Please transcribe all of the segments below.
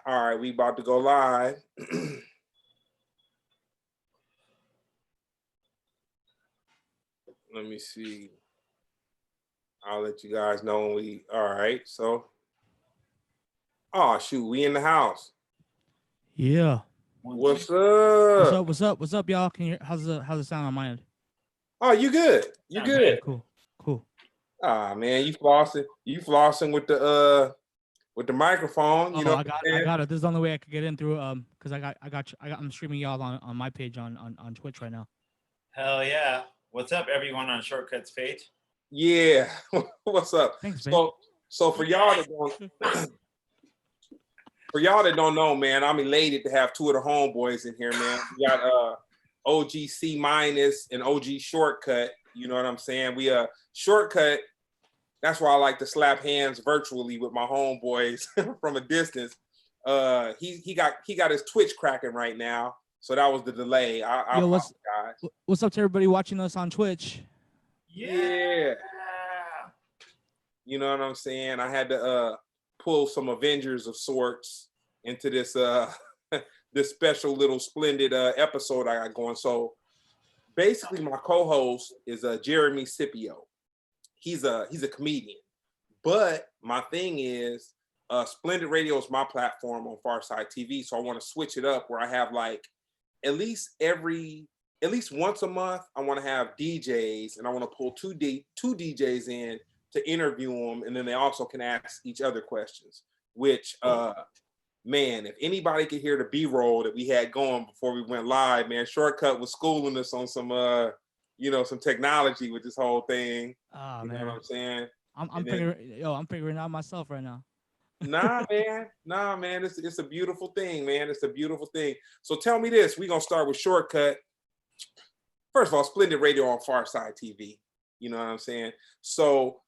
All right, we about to go live. Let me see. I'll let you guys know when we. All right, so. Oh shoot, we in the house. Yeah. What's up? What's up? What's up? What's up, y'all? Can you? How's the sound on my end? Oh, you good? You good? Cool. Cool. Ah man, you flossing with the microphone. You know. I got it. This is the only way I could get in through because I'm streaming y'all on my page on Twitch right now. Hell yeah! What's up, everyone on ShortKut's page? Yeah. What's up? Thanks, babe. So for y'all that don't know, man, I'm elated to have two of the homeboys in here, man. We got OG Cminus and OG ShortKut. You know what I'm saying? We ShortKut. That's why I like to slap hands virtually with my homeboys from a distance. He got his Twitch cracking right now, so that was the delay. I Yo, apologize. What's up to everybody watching us on Twitch? Yeah. You know what I'm saying? I had to pull some Avengers of sorts into this this special little Splendid episode I got going. So basically my co-host is Jeremy Scipio. He's a comedian. But my thing is SplendidRadio is my platform on Pharcyde TV. So I want to switch it up where I have like at least once a month, I want to have DJs and I want to pull two DJs in to interview them, and then they also can ask each other questions, which, man, if anybody could hear the B-roll that we had going before we went live, man, ShortKut was schooling us on some, some technology with this whole thing. Oh, you man. know what I'm saying? I'm figuring out myself right now. Nah, man, it's a beautiful thing, man. It's a beautiful thing. So tell me this, we're going to start with ShortKut. First of all, Splendid Radio on Pharcyde TV. You know what I'm saying? So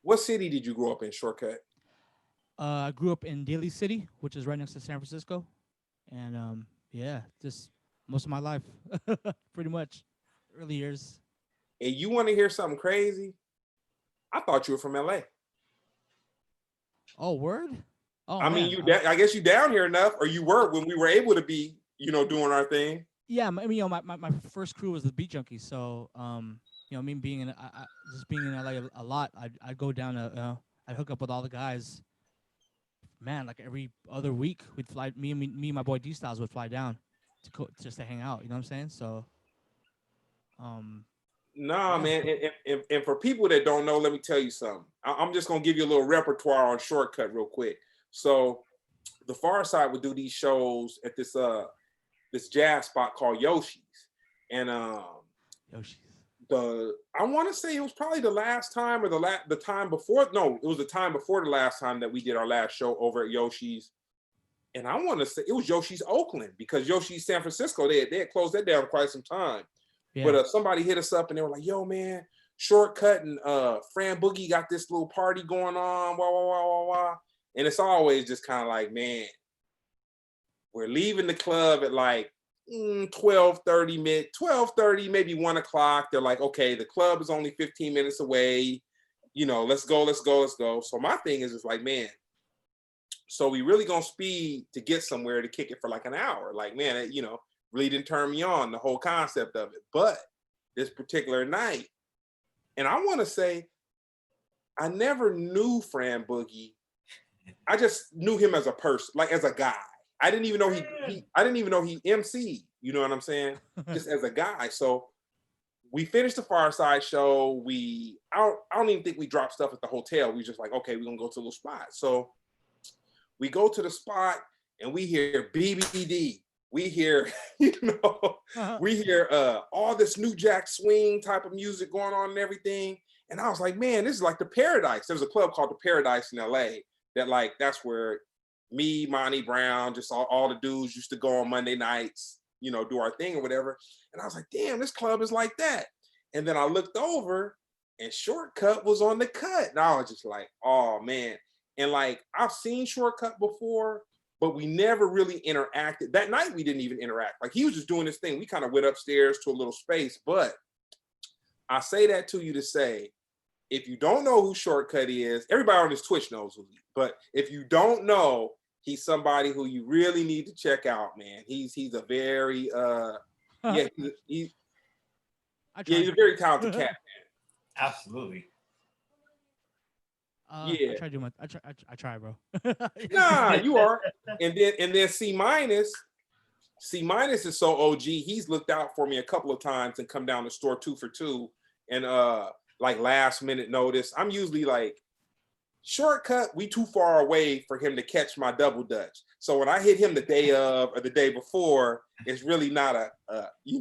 what city did you grow up in, ShortKut? I grew up in Daly City, which is right next to San Francisco. And yeah, just most of my life, pretty much, early years. And you want to hear something crazy? I thought you were from LA. Oh, word? Oh, I mean, I guess you down here enough, or you were when we were able to be, doing our thing. Yeah, I mean, my first crew was the Beat Junkies, so me being in just being in LA a lot, I'd go down to I'd hook up with all the guys. Man, like every other week we'd fly. Me and my boy D Styles would fly down just to hang out. You know what I'm saying? So, Nah, man. And for people that don't know, let me tell you something. I'm just gonna give you a little repertoire on ShortKut real quick. So, the Pharcyde would do these shows at this jazz spot called Yoshi's, and Yoshi's. I want to say it was probably the last time or the time before. No, it was the time before the last time that we did our last show over at Yoshi's. And I want to say it was Yoshi's Oakland, because Yoshi's San Francisco, they had closed that down quite some time. Yeah. But somebody hit us up and they were like, yo, man, ShortKut and Fran Boogie got this little party going on, wah, wah, wah, wah, wah. And it's always just kind of like, man, we're leaving the club at like 12:30, maybe 1 o'clock. They're like, okay, the club is only 15 minutes away. Let's go. So my thing is like, man, so we really gonna speed to get somewhere to kick it for like an hour. Like, man, it, really didn't turn me on, the whole concept of it. But this particular night, and I want to say, I never knew Fran Boogie. I just knew him as a person, like as a guy. I didn't even know he MC'd, you know what I'm saying? Just as a guy. So we finished the Pharcyde show. I don't even think we dropped stuff at the hotel. We just like, okay, we're gonna go to a little spot. So we go to the spot and we hear BBD. We hear, we hear all this New Jack Swing type of music going on and everything. And I was like, man, this is like the Paradise. There's a club called the Paradise in LA that's where me, Monty Brown, just all the dudes used to go on Monday nights, do our thing or whatever. And I was like, damn, this club is like that. And then I looked over and ShortKut was on the cut. And I was just like, oh man. And like, I've seen ShortKut before, but we never really interacted. That night we didn't even interact. Like, he was just doing his thing. We kind of went upstairs to a little space. But I say that to you to say, if you don't know who ShortKut is, everybody on this Twitch knows who he is. But if you don't know, he's somebody who you really need to check out, man. He's a very yeah, he's a very talented cat, man. Absolutely. Yeah. I try, bro. Nah, you are. And then Cminus is so OG. He's looked out for me a couple of times and come down the store 2 for 2 and like last minute notice. I'm usually like, ShortKut, we too far away for him to catch my double dutch. So when I hit him the day of or the day before, it's really not we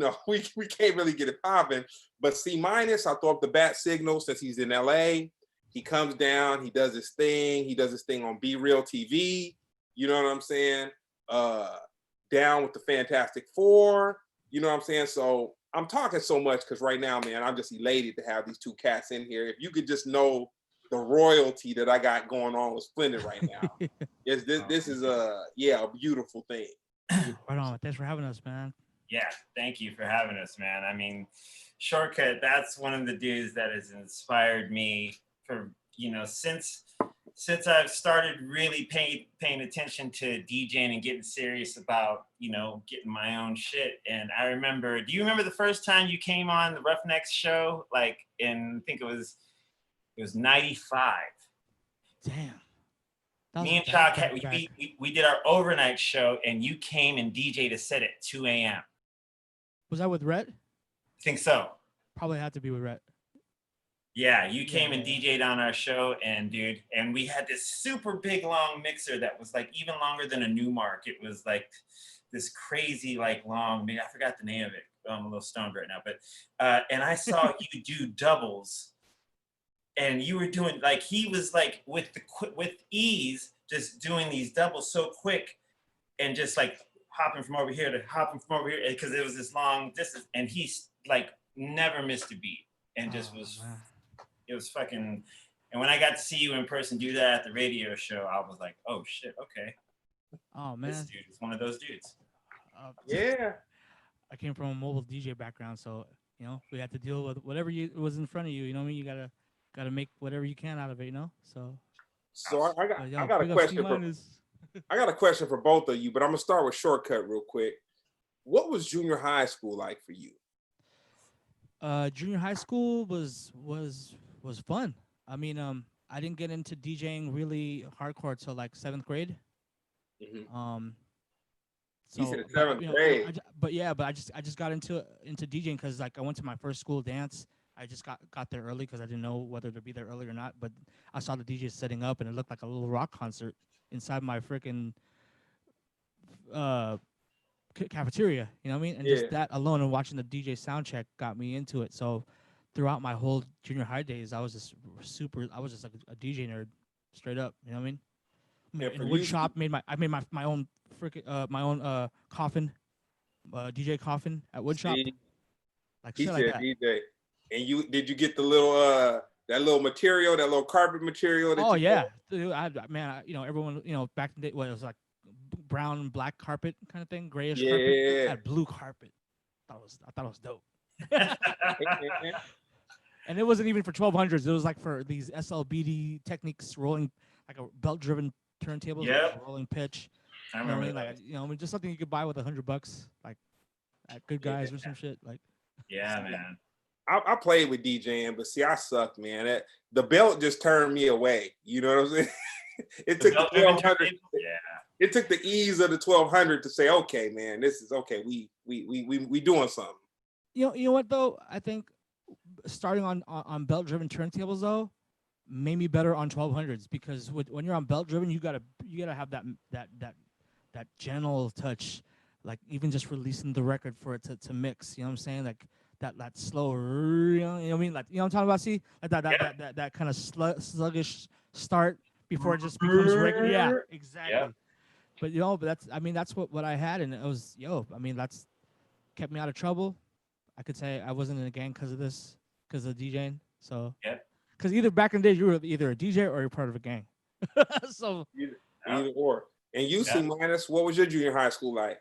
can't really get it popping. But Cminus, I throw up the bat signal since he's in LA. He comes down, he does his thing. He does his thing on Be Real TV. You know what I'm saying? Down with the Fantastic Four. You know what I'm saying? So I'm talking so much because right now, man, I'm just elated to have these 2 cats in here. If you could just know the royalty that I got going on with Splendid right now. This is a beautiful thing. Right on. Thanks for having us, man. Yeah, thank you for having us, man. I mean, ShortKut, that's one of the dudes that has inspired me for, since I've started really paying attention to DJing and getting serious about, getting my own shit. And I remember, do you remember the first time you came on the Roughnecks show? Like I think it was 95. Damn. Me and Chalk, we did our overnight show, and you came and DJ'd a set at 2 a.m. Was that with Rhett? I think so. Probably had to be with Rhett. Yeah, you came and DJ'd on our show, and dude, and we had this super big long mixer that was like even longer than a Newmark. It was like this crazy like long. I forgot the name of it. I'm a little stoned right now, but and I saw you do doubles. And you were doing like he was like with ease, just doing these doubles so quick, and just like hopping from over here to hopping from over here because it was this long distance, and he's like never missed a beat, and just it was fucking. And when I got to see you in person do that at the radio show, I was like, oh shit, okay. Oh man, this dude is one of those dudes. Yeah. I came from a mobile DJ background, so we had to deal with whatever was in front of you. You know what I mean? You gotta make whatever you can out of it, So I got a question I got a question for both of you, but I'm gonna start with ShortKut real quick. What was junior high school like for you? Junior high school was fun. I mean, I didn't get into DJing really hardcore till like 7th grade. Mm-hmm. So, you said 7th grade. But I just got into DJing because like I went to my first school dance. I just got there early because I didn't know whether to be there early or not. But I saw the DJ setting up, and it looked like a little rock concert inside my freaking cafeteria. You know what I mean? And just that alone and watching the DJ sound check got me into it. So throughout my whole junior high days, I was just like a DJ nerd, straight up. You know what I mean? Yeah, in wood shop, I made my own freaking coffin, DJ coffin at wood shop. Like shit like that. DJ. And did you get the little that little material, that little carpet material? That Dude, everyone, back in the day, it was like brown and black carpet kind of thing, grayish carpet. I had blue carpet. I thought it was dope. And it wasn't even for 1200s. It was like for these SLBD techniques, rolling like a belt-driven turntables, like rolling pitch. I remember that. Just something you could buy with $100, like at Good Guys or some shit. Like, man. I played with DJing, but see, I sucked, man. The belt just turned me away. You know what I'm saying? It took the 1200. It took the ease of the 1200 to say, okay, man, this is okay. We doing something. You know what though? I think starting on belt driven turntables though made me better on 1200s because when you're on belt driven, you gotta have that gentle touch, like even just releasing the record for it to mix. You know what I'm saying? Like that slow, you know what I mean? Like, you know what I'm talking about? See, like that kind of sluggish start before it just becomes regular. Yeah, exactly. Yeah. But that's what I had, and it was that's kept me out of trouble. I could say I wasn't in a gang because of this, because of DJing. So because either back in the day you were either a DJ or you're part of a gang. So either or. And you, Cminus, what was your junior high school like?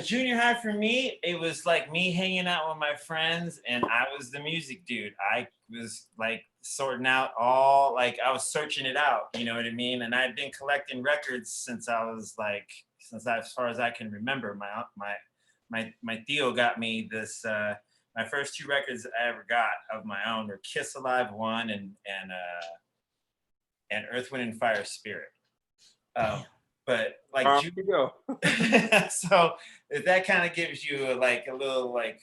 Junior high for me, it was like me hanging out with my friends, and I was the music dude. I was like sorting out all, like I was searching it out, you know what I mean? And I'd been collecting records since I was like, as far as I can remember. My Theo got me this. My first two records I ever got of my own were Kiss Alive 1 and Earth, Wind and Fire Spirit. But like, You go. so that kind of gives you like a little like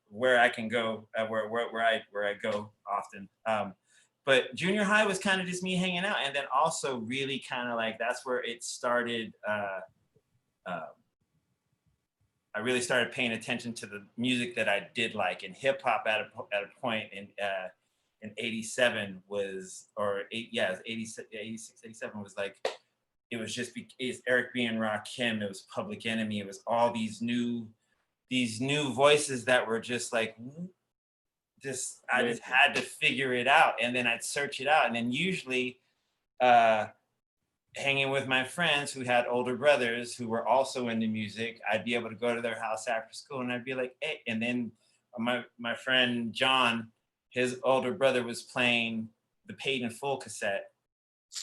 where I can go, where I go often. But junior high was kind of just me hanging out, and then also really kind of like that's where it started. I really started paying attention to the music that I did like, and hip hop at a point in '87 was, or it was 86, 87 was like, it was just, it's Eric B. and Rakim, it was Public Enemy, it was all these new voices that were just like, I just had to figure it out, and then I'd search it out, and then usually hanging with my friends who had older brothers who were also into music, I'd be able to go to their house after school, and I'd be like, hey, and then my friend John, his older brother was playing the Paid in Full cassette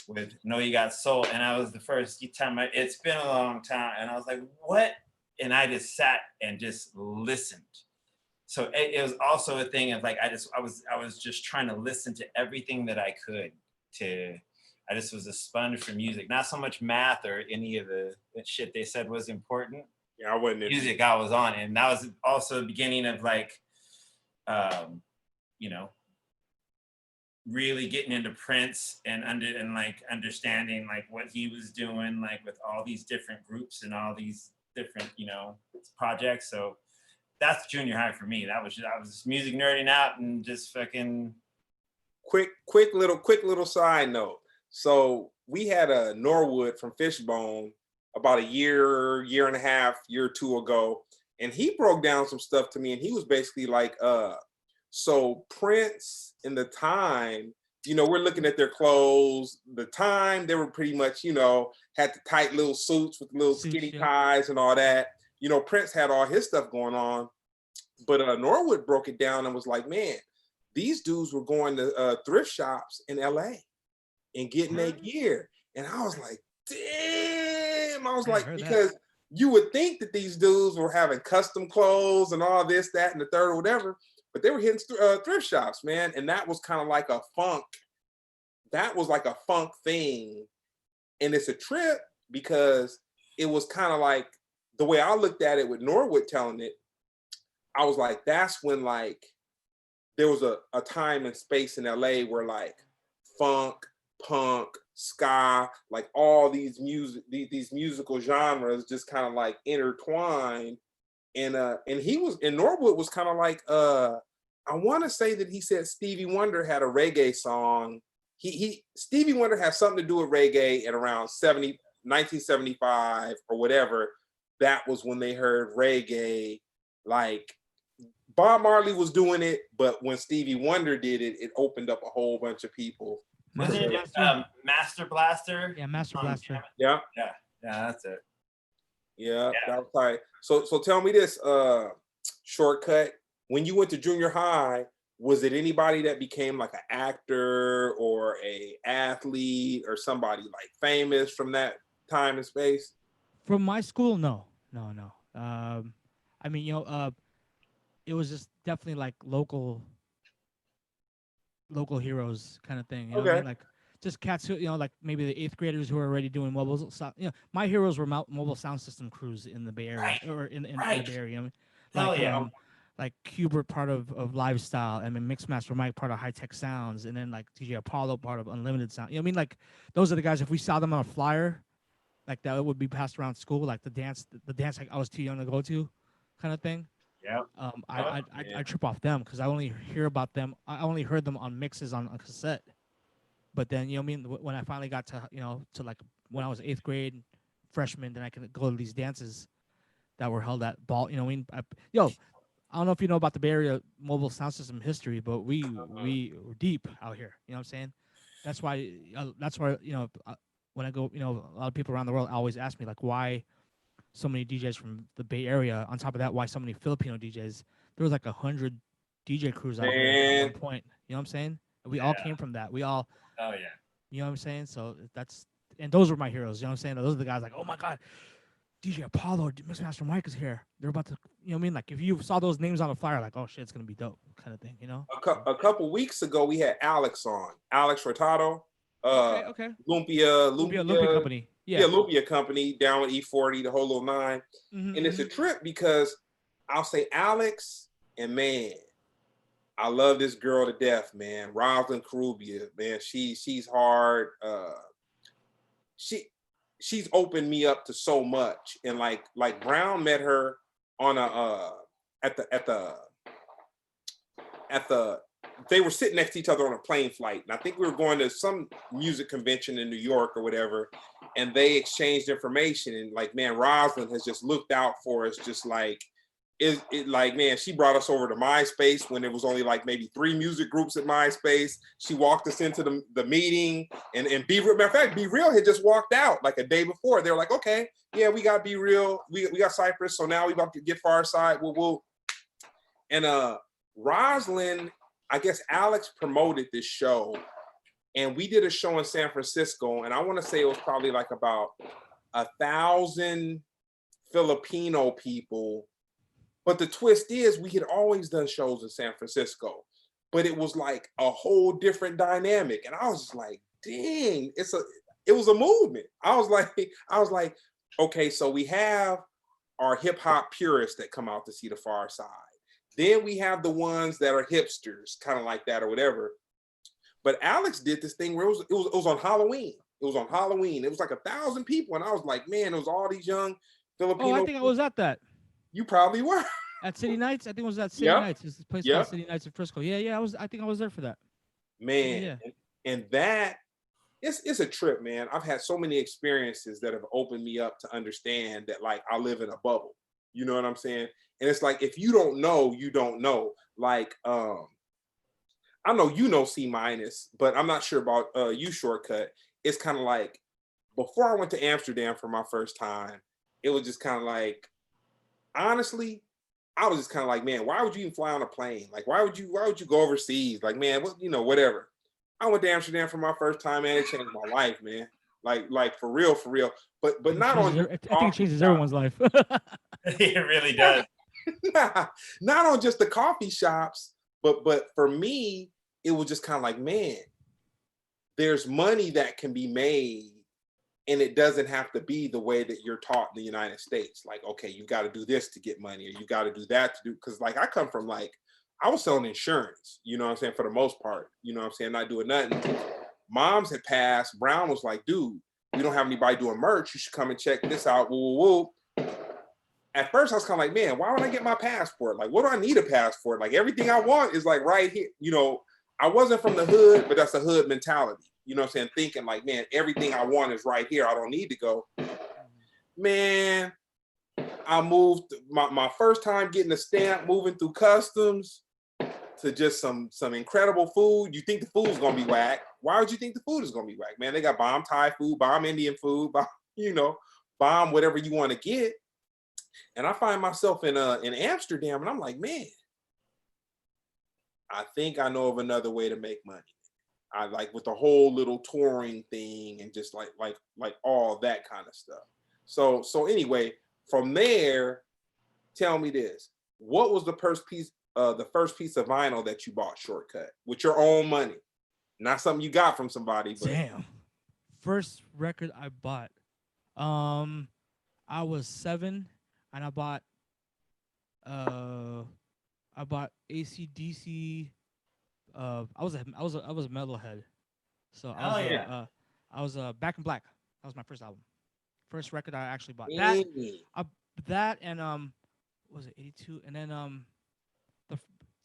with Know You Got Soul, and I was the first time, it's been a long time, and I was like, what? And I just sat and just listened. So it was also a thing of like, I was just trying to listen to everything that I could I just was a sponge for music, not so much math or any of the shit they said was important. Yeah, I wasn't. Music I was on, and that was also the beginning of like, you know, really getting into Prince and like understanding like what he was doing, like with all these different groups and all these different, you know, projects. So that's junior high for me. I was just music nerding out and just fucking. Quick little side note. So we had a Norwood from Fishbone about a year and a half, year or two ago, and he broke down some stuff to me, and he was basically like, so Prince in the time, you know, we're looking at their clothes, the time they were pretty much, you know, had the tight little suits with little skinny ties and all that. You know, Prince had all his stuff going on, but Norwood broke it down and was like, man, these dudes were going to thrift shops in LA and getting their gear. And I was like, damn. I was like, because you would think that these dudes were having custom clothes and all this, that, and the third or whatever, but they were hitting thrift shops, man. And that was kind of like a funk. That was like a funk thing. And it's a trip because it was kind of like the way I looked at it with Norwood telling it, I was like, that's when like, there was a time and space in LA where like funk, punk, ska, like all these musical genres just kind of like intertwined. And Norwood was kind of like, I want to say that he said Stevie Wonder had a reggae song. Stevie Wonder had something to do with reggae at around 1975 or whatever. That was when they heard reggae. Like, Bob Marley was doing it, but when Stevie Wonder did it, it opened up a whole bunch of people. Wasn't it Master Blaster? Yeah, Master Blaster. Yeah, that's it. Yeah, that was right. So tell me this, ShortKut. When you went to junior high, was it anybody that became like an actor or a athlete or somebody like famous from that time and space? From my school, no. I mean, you know, it was just definitely like local heroes kind of thing. You know what I mean? Like just cats who, you know, like maybe the 8th graders who are already doing mobile. You know, my heroes were mobile sound system crews in the Bay Area, or in the Bay Area. You know what I mean? Like like Hubert, part of Lifestyle, and then Mixmaster Mike, part of High Tech Sounds, and then like DJ Apollo, part of Unlimited Sound. You know what I mean? Like those are the guys. If we saw them on a flyer, like that would be passed around school, like the dance like I was too young to go to, kind of thing. Yeah. I trip off them because I only hear about them. I only heard them on mixes on cassette. But then, you know what I mean? When I finally got to, you know, to like when I was 8th grade, freshman, then I could go to these dances that were held at Ball. You know what I mean? I don't know if you know about the Bay Area mobile sound system history, but we were deep out here. You know what I'm saying? That's why, you know, when I go, you know, a lot of people around the world always ask me like, why so many DJs from the Bay Area. On top of that, why so many Filipino DJs? There was like 100 DJ crews out here at one Man, point. You know what I'm saying? We all came from that. We all, Oh yeah. you know what I'm saying? So that's, and those were my heroes. You know what I'm saying? Those are the guys like, oh my God, DJ Apollo, Mixmaster Mike is here. They're about to, you know what I mean? Like if you saw those names on the flyer, like, oh shit, it's gonna be dope, kind of thing, you know? a couple weeks ago, we had Alex on, Alex Furtado, Okay. Lumpia Company. yeah, Lumpia Company down with E40, the whole little nine. Mm-hmm, And it's a trip because I'll say Alex, and man, I love this girl to death, man. Rosalind Carubia, man, she's hard. She's opened me up to so much, and like Brown met her on a at the they were sitting next to each other on a plane flight, and I think we were going to some music convention in New York or whatever, and they exchanged information, and like, man, Rosalind has just looked out for us, just like it like, man, she brought us over to MySpace when there was only like maybe 3 music groups at MySpace. She walked us into the meeting, and Be Real, matter of fact, Be Real had just walked out like a day before. They were like, okay, yeah, we got Be Real, we got Cypress, so now we about to get Pharcyde. And Rosalind, I guess Alex promoted this show, and we did a show in San Francisco, and I want to say it was probably like about 1,000 Filipino people. But the twist is, we had always done shows in San Francisco, but it was like a whole different dynamic. And I was just like, dang, it was a movement. I was like, okay, so we have our hip hop purists that come out to see the Pharcyde. Then we have the ones that are hipsters, kind of like that or whatever. But Alex did this thing where it was on Halloween. It was on Halloween. It was like 1,000 people, and I was like, man, it was all these young Filipino. Oh, I think I was at that. You probably were. At City Nights? I think it was at City Nights. It's this place called City Nights in Frisco. Yeah, I think I was there for that. Man, yeah. And that, it's a trip, man. I've had so many experiences that have opened me up to understand that, like, I live in a bubble. You know what I'm saying? And it's like, if you don't know, you don't know. Like, I know you know CMiuns, but I'm not sure about you, ShortKut. It's kind of like, before I went to Amsterdam for my first time, it was just kind of like, honestly, I was just kind of like, man, why would you even fly on a plane? Like, why would you go overseas? Like, man, what, whatever. I went to Amsterdam for my first time, man. It changed my life, man. Like for real. But not on. I think it changes everyone's life. It really does. Not on just the coffee shops, but for me, it was just kind of like, man, there's money that can be made, and it doesn't have to be the way that you're taught in the United States. Like, okay, you got to do this to get money, or you got to do that to do, because like I come from, like, I was selling insurance, you know what I'm saying, for the most part, you know what I'm saying, not doing nothing. Moms had passed. Brown was like, dude, we don't have anybody doing merch. You should come and check this out. Woo. At first, I was kind of like, man, why would I get my passport? Like, what do I need a passport? Like, everything I want is like right here. I wasn't from the hood, but that's a hood mentality. You know what I'm saying? Thinking like, man, everything I want is right here. I don't need to go. Man, I moved my first time getting a stamp, moving through customs, to just some incredible food. You think the food's gonna be whack. Why would you think the food is gonna be whack? Man, they got bomb Thai food, bomb Indian food, bomb whatever you want to get. And I find myself in Amsterdam, and I'm like, man, I think I know of another way to make money. I like with the whole little touring thing and just like all that kind of stuff. So anyway, from there, tell me this: what was the first piece of vinyl that you bought, ShortKut, with your own money, not something you got from somebody? But damn, first record I bought, I was 7, and I bought AC/DC. I was a metalhead, so I was Back in Black. That was my first album, first record I actually bought. That and what was it, 82? And then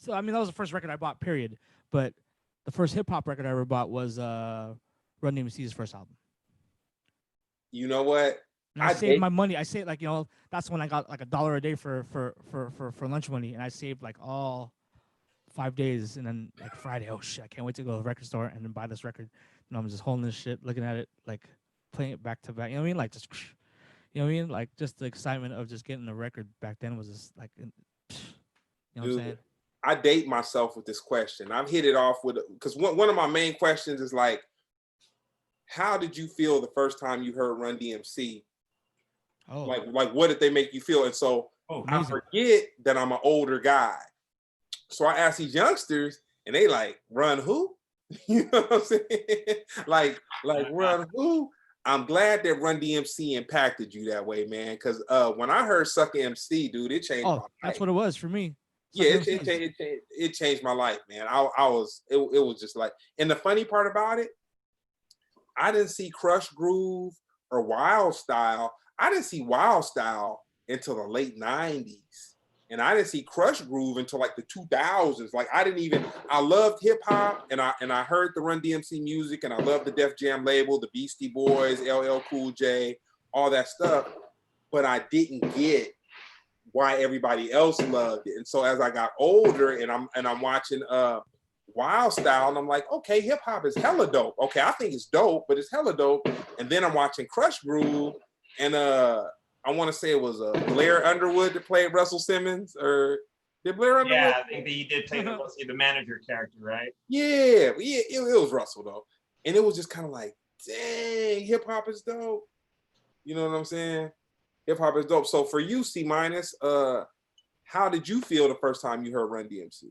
that was the first record I bought, period. But the first hip hop record I ever bought was Run DMC's first album. You know what? And I saved my money. I saved that's when I got like $1 a day for lunch money, and I saved like all 5 days, and then like Friday, oh shit, I can't wait to go to the record store and then buy this record. And I'm just holding this shit, looking at it, like playing it back to back. You know what I mean? Like just, You know what I mean? Like just the excitement of just getting the record back then was just like, you know what I'm Dude, saying? I date myself with this question. I've hit it off with, because one of my main questions is like, how did you feel the first time you heard Run DMC? Oh, Like what did they make you feel? And so I amazing. forget that I'm an older guy. So I ask these youngsters and they like, Run who? You know what I'm saying? like Run who? I'm glad that Run DMC impacted you that way, man. Because when I heard Sucker MC, dude, it changed my life. That's what it was for me. Yeah, Sucker MCs. it changed my life, man. It was just like, and the funny part about it, I didn't see Crush Groove or Wild Style. I didn't see Wild Style until the late 90s. And I didn't see Crush Groove until like the 2000s. Like I loved hip hop and I heard the Run DMC music and I loved the Def Jam label, the Beastie Boys, LL Cool J, all that stuff. But I didn't get why everybody else loved it. And so as I got older and I'm watching Wild Style, and I'm like, okay, hip hop is hella dope. Okay, I think it's dope, but it's hella dope. And then I'm watching Crush Groove, and I want to say it was Blair Underwood that played Russell Simmons, or did Blair Underwood? Yeah, I think that he did play the manager character, right? Yeah, it was Russell though, and it was just kind of like, dang, hip hop is dope. You know what I'm saying? Hip hop is dope. So for you, CMiuns, how did you feel the first time you heard Run DMC?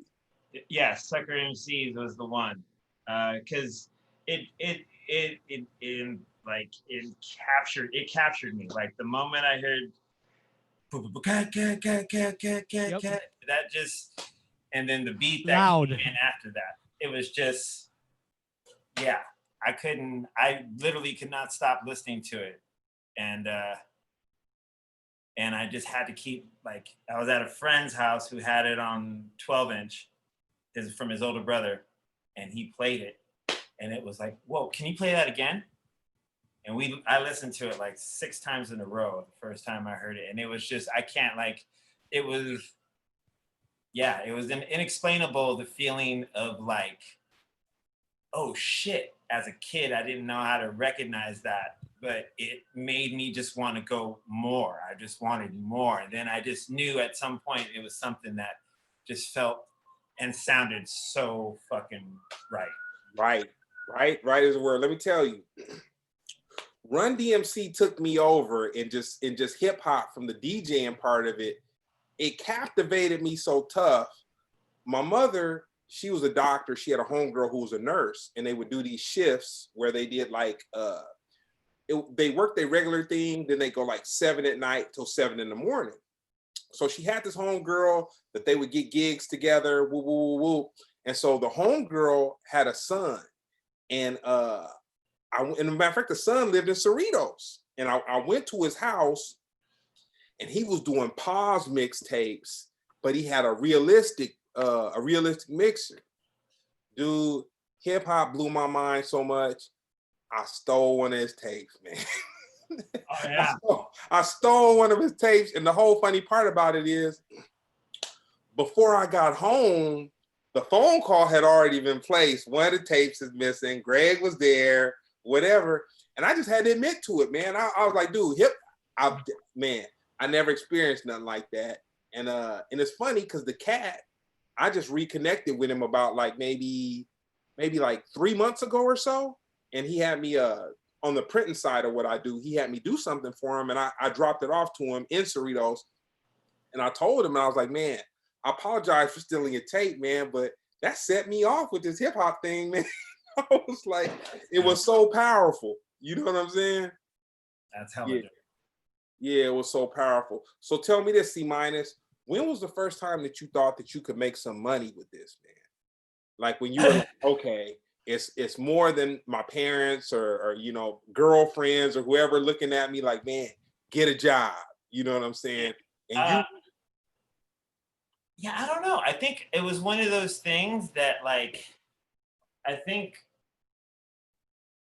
Yeah, Sucker MCs was the one, because it captured me. Like the moment I heard that just, and then the beat that Loud. came in after that, it was just, yeah, I literally could not stop listening to it, and I just had to keep, like, I was at a friend's house who had it on 12-inch. From his older brother, and he played it, and it was like, whoa, can you play that again? And I listened to it like 6 times in a row the first time I heard it, and it was just, it was inexplainable, the feeling of like, oh shit, as a kid I didn't know how to recognize that, but it made me just want to go more. I just wanted more, and then I just knew at some point it was something that just felt and sounded so fucking right. Right is the word. Let me tell you, Run DMC took me over, and just hip hop from the DJing part of it. It captivated me so tough. My mother, she was a doctor. She had a homegirl who was a nurse, and they would do these shifts where they did like they worked their regular thing, then they go like 7 at night till 7 in the morning. So she had this homegirl that they would get gigs together, woo, woo, woo, woo. And so the homegirl had a son. And and as a matter of fact, the son lived in Cerritos. And I went to his house, and he was doing pause mixtapes, but he had a realistic mixer. Dude, hip hop blew my mind so much. I stole one of his tapes, man. Oh yeah. I stole one of his tapes, and the whole funny part about it is, before I got home, the phone call had already been placed. One of the tapes is missing. Greg was there, whatever, and I just had to admit to it, man. I was like, dude, I never experienced nothing like that, and it's funny because the cat, I just reconnected with him about like maybe like 3 months ago or so, and he had me on the printing side of what I do, he had me do something for him, and I dropped it off to him in Cerritos. And I told him, and I was like, man, I apologize for stealing your tape, man, but that set me off with this hip hop thing, man. I was like, it was so powerful. You know what I'm saying? That's hella dope. Yeah, it was so powerful. So tell me this, CMiuns, when was the first time that you thought that you could make some money with this, man? Like when you were like, okay, it's more than my parents or you know, girlfriends or whoever looking at me like, man, get a job. You know what I'm saying? And yeah, I don't know. I think it was one of those things that, like, I think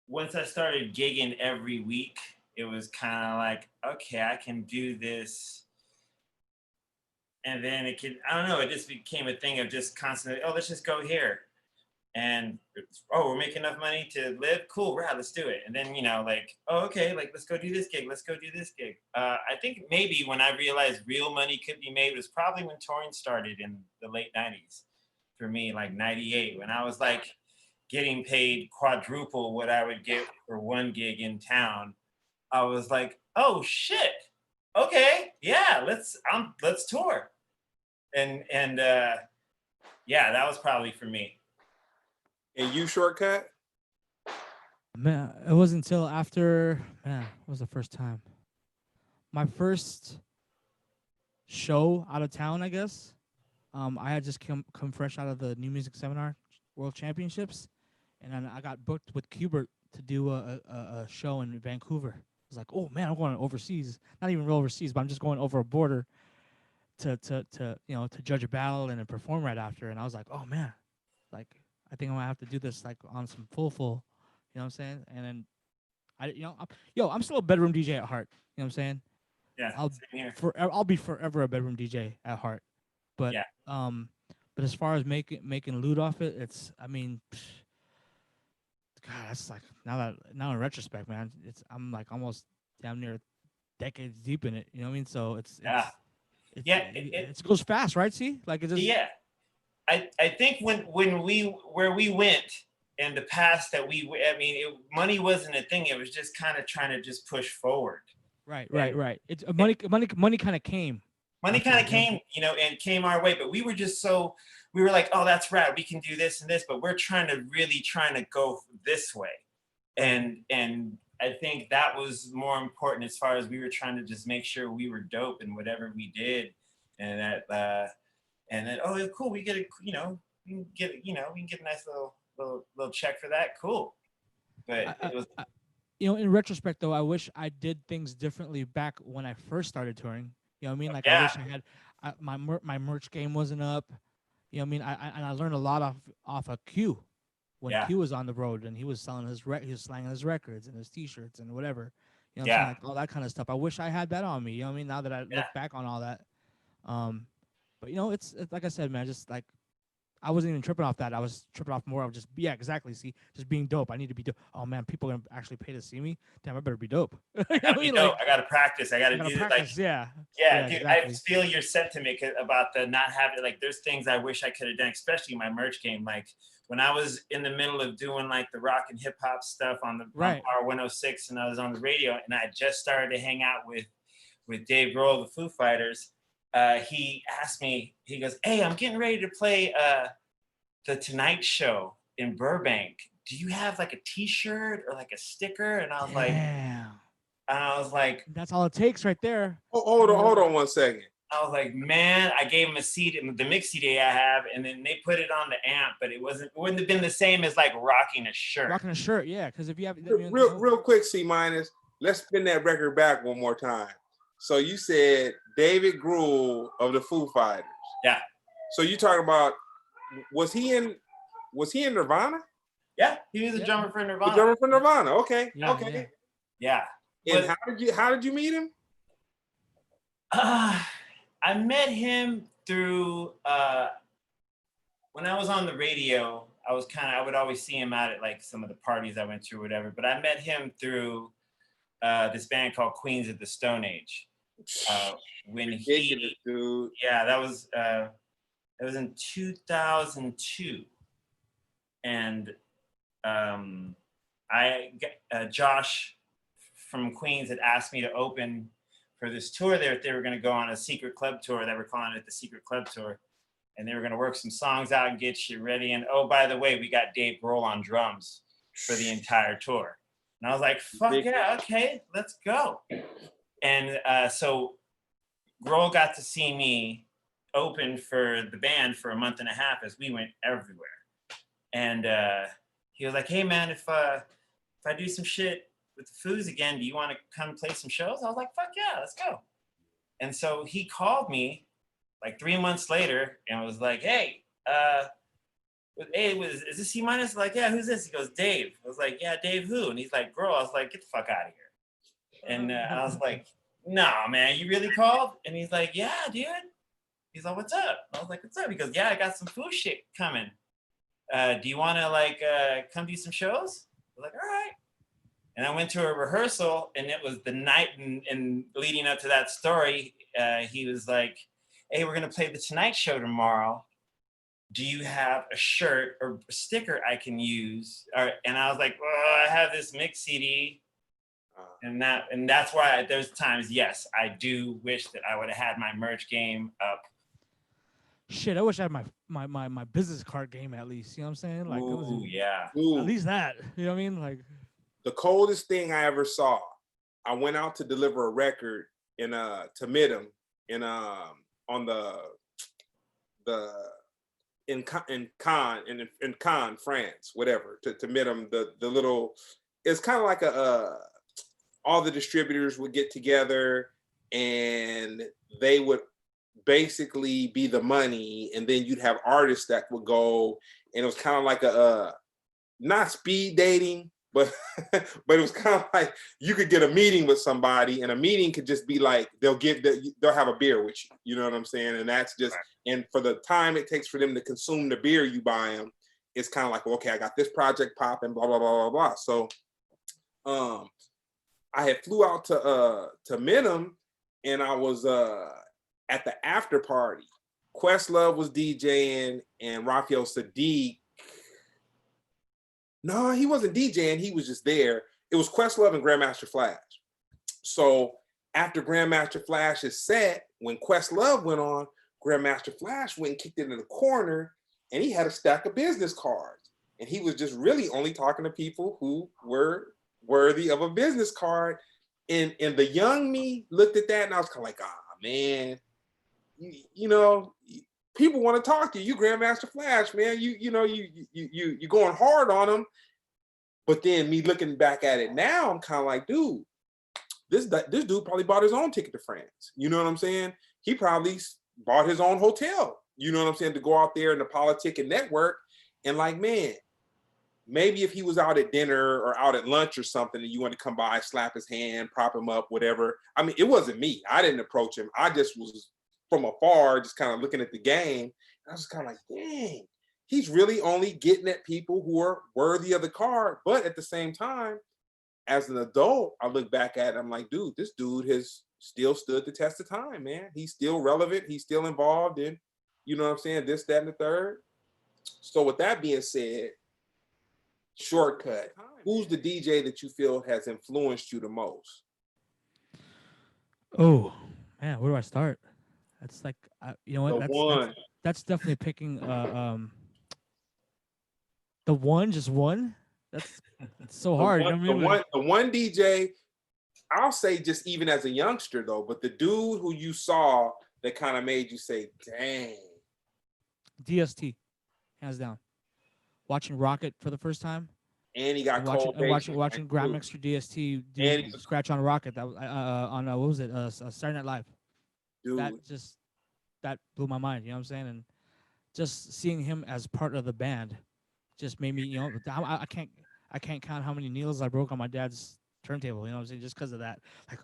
once I started gigging every week, it was kind of like, okay, I can do this. And then I don't know, it just became a thing of just constantly, oh, let's just go here. And oh, we're making enough money to live. Cool, right? Let's do it. And then like, oh, okay, like let's go do this gig. Let's go do this gig. I think maybe when I realized real money could be made was probably when touring started in the late '90s. For me, like '98, when I was like getting paid quadruple what I would get for one gig in town. I was like, oh shit, okay, yeah, let's tour. And yeah, that was probably for me. And you, ShortKut? Man, it wasn't until after, man, what was the first time? My first show out of town, I guess. I had just come fresh out of the New Music Seminar World Championships, and then I got booked with Qbert to do a show in Vancouver. I was like, oh man, I'm going overseas. Not even real overseas, but I'm just going over a border to judge a battle and then perform right after. And I was like, oh man, like I think I'm gonna have to do this like on some full, you know what I'm saying? And then I'm still a bedroom DJ at heart. You know what I'm saying? Yeah, I'll be forever a bedroom DJ at heart. But yeah. But as far as making loot off it, it's, I mean, God, that's like now in retrospect, man, I'm like almost damn near decades deep in it. You know what I mean? So it goes fast, right? See, like it just I think where we went in the past that money wasn't a thing. It was just kind of trying to just push forward. Right. It's money kind of came. Money kind of came, and came our way, but we were like, oh, that's rad. We can do this and this, but we're trying to go this way. And I think that was more important as far as we were trying to just make sure we were dope in whatever we did. And that, and then, oh, yeah, cool. We get we can get a nice little check for that. Cool. But it was, in retrospect though, I wish I did things differently back when I first started touring. You know what I mean? Like I wish I had my merch game wasn't up. You know what I mean? I learned a lot off of Q when Q was on the road and he was selling he was slanging his records and his T-shirts and whatever. You know what I'm saying? Like all that kind of stuff. I wish I had that on me. You know what I mean? Now that I look back on all that, but it's like I said, man. Just like I wasn't even tripping off that. I was tripping off more of just exactly. See, just being dope. I need to be dope. Oh man, people are gonna actually pay to see me. Damn, I better be dope. I gotta be dope. I gotta practice. I gotta do it. Like, yeah, dude, exactly. I feel your sentiment about the not having, like, there's things I wish I could have done, especially my merch game. Like when I was in the middle of doing like the rock and hip hop stuff on the on Power 106, and I was on the radio, and I just started to hang out with Dave Grohl, the Foo Fighters. He asked me. He goes, "Hey, I'm getting ready to play the Tonight Show in Burbank. Do you have like a T-shirt or like a sticker?" And I was like, that's all it takes right there. Hold on 1 second. I was like, man, I gave him a CD, the mix CD I have, and then they put it on the amp, but it wouldn't have been the same as like rocking a shirt. Rocking a shirt, yeah, because if you have real quick, CMiuns, let's spin that record back one more time. So you said David Grohl of the Foo Fighters. Yeah. So you talking about, was he in Nirvana? Yeah, he was a drummer for Nirvana. The drummer for Nirvana. Okay. Yeah. And how did you meet him? I met him through when I was on the radio. I would always see him out at like some of the parties I went to or whatever. But I met him through this band called Queens of the Stone Age. When dude. Yeah, that was in 2002, and Josh from Queens had asked me to open for this tour there. They were going to go on a secret club tour. They were calling it the Secret Club Tour, and they were going to work some songs out and get shit ready. And oh, by the way, we got Dave Grohl on drums for the entire tour. And I was like, fuck yeah, okay, let's go. And so Grohl got to see me open for the band for a month and a half as we went everywhere. And he was like, hey man, if I do some shit with the Foos again, do you want to come play some shows? I was like, fuck yeah, let's go. And so he called me like 3 months later and was like, hey, is this CMiuns? Like, yeah, who's this? He goes, Dave. I was like, yeah, Dave who? And he's like, Grohl. I was like, get the fuck out of here. And I was like, nah, man, you really called? And he's like, yeah, dude. He's like, what's up? I was like, what's up? He goes, yeah, I got some Foo shit coming. do you want to like come do some shows? I was like, all right. And I went to a rehearsal, and it was the night and leading up to that story. He was like, hey, we're going to play the Tonight Show tomorrow. Do you have a shirt or a sticker I can use? And I was like, oh, I have this mix CD. And that's why there's times, yes, I do wish that I would have had my merch game up. Shit, I wish I had my business card game at least. You know what I'm saying? Like, Ooh, yeah. Ooh. At least that. You know what I mean? Like, the coldest thing I ever saw. I went out to deliver a record in Cminus in Cannes, France, whatever. To Cminus, the little. It's kind of like all the distributors would get together and they would basically be the money, and then you'd have artists that would go, and it was kind of like not speed dating, but it was kind of like you could get a meeting with somebody, and a meeting could just be like they'll have a beer with you. You know what I'm saying? And that's just, and for the time it takes for them to consume the beer you buy them, it's kind of like, okay, I got this project popping, blah blah blah blah blah. So, I had flew out to Minham, and I was at the after party. Questlove was DJing, and Raphael Sadiq. No, he wasn't DJing. He was just there. It was Questlove and Grandmaster Flash. So after Grandmaster Flash's set, when Questlove went on, Grandmaster Flash went and kicked it in the corner, and he had a stack of business cards. And he was just really only talking to people who were worthy of a business card. And the young me looked at that, and I was kind of like, man, you know, people want to talk to you. You Grandmaster Flash, man. You going hard on them. But then me looking back at it now, I'm kind of like, dude, this dude probably bought his own ticket to France. You know what I'm saying? He probably bought his own hotel. You know what I'm saying? To go out there and the politic and network. And like, man, maybe if he was out at dinner or out at lunch or something and you want to come by, slap his hand, prop him up, whatever. I mean, it wasn't me. I didn't approach him. I just was from afar, just kind of looking at the game. And I was kind of like, dang, he's really only getting at people who are worthy of the card. But at the same time, as an adult, I look back at it, I'm like, dude, this dude has still stood the test of time, man. He's still relevant. He's still involved in, you know what I'm saying, this, that, and the third. So with that being said, ShortKut, who's the DJ that you feel has influenced you the most? oh man, where do I start? That's like, you know what? That's definitely picking the one, just one. That's so hard. The one DJ, I'll say just even as a youngster though, but the dude who you saw that kind of made you say, dang. DST, hands down. Watching Rocket for the first time. And he got watching Grandmaster DST do scratch on Rocket. That was on what was it? Saturday Night Live. Dude. That blew my mind. You know what I'm saying? And just seeing him as part of the band just made me, you know, I can't count how many needles I broke on my dad's turntable. You know what I'm saying? Just because of that. Like,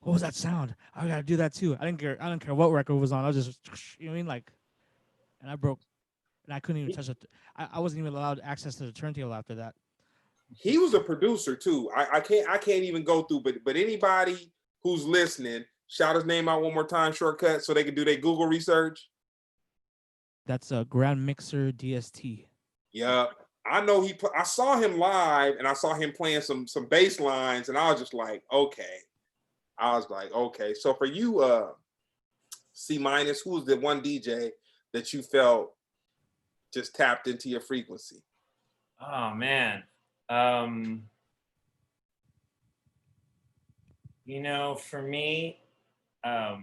what was that sound? I gotta do that too. I didn't care what record was on. I was just, you know what I mean? Like, and I broke, and I couldn't even touch it. I wasn't even allowed access to the turntable after that. He was a producer too. I can't even go through, but anybody who's listening, shout his name out one more time, ShortKut, so they can do their Google research. That's a Grand Mixer DST. Yeah, I know I saw him live, and I saw him playing some bass lines, and I was just like, okay. So for you, CMiuns, who was the one DJ that you felt just tapped into your frequency? Oh man. You know, for me, as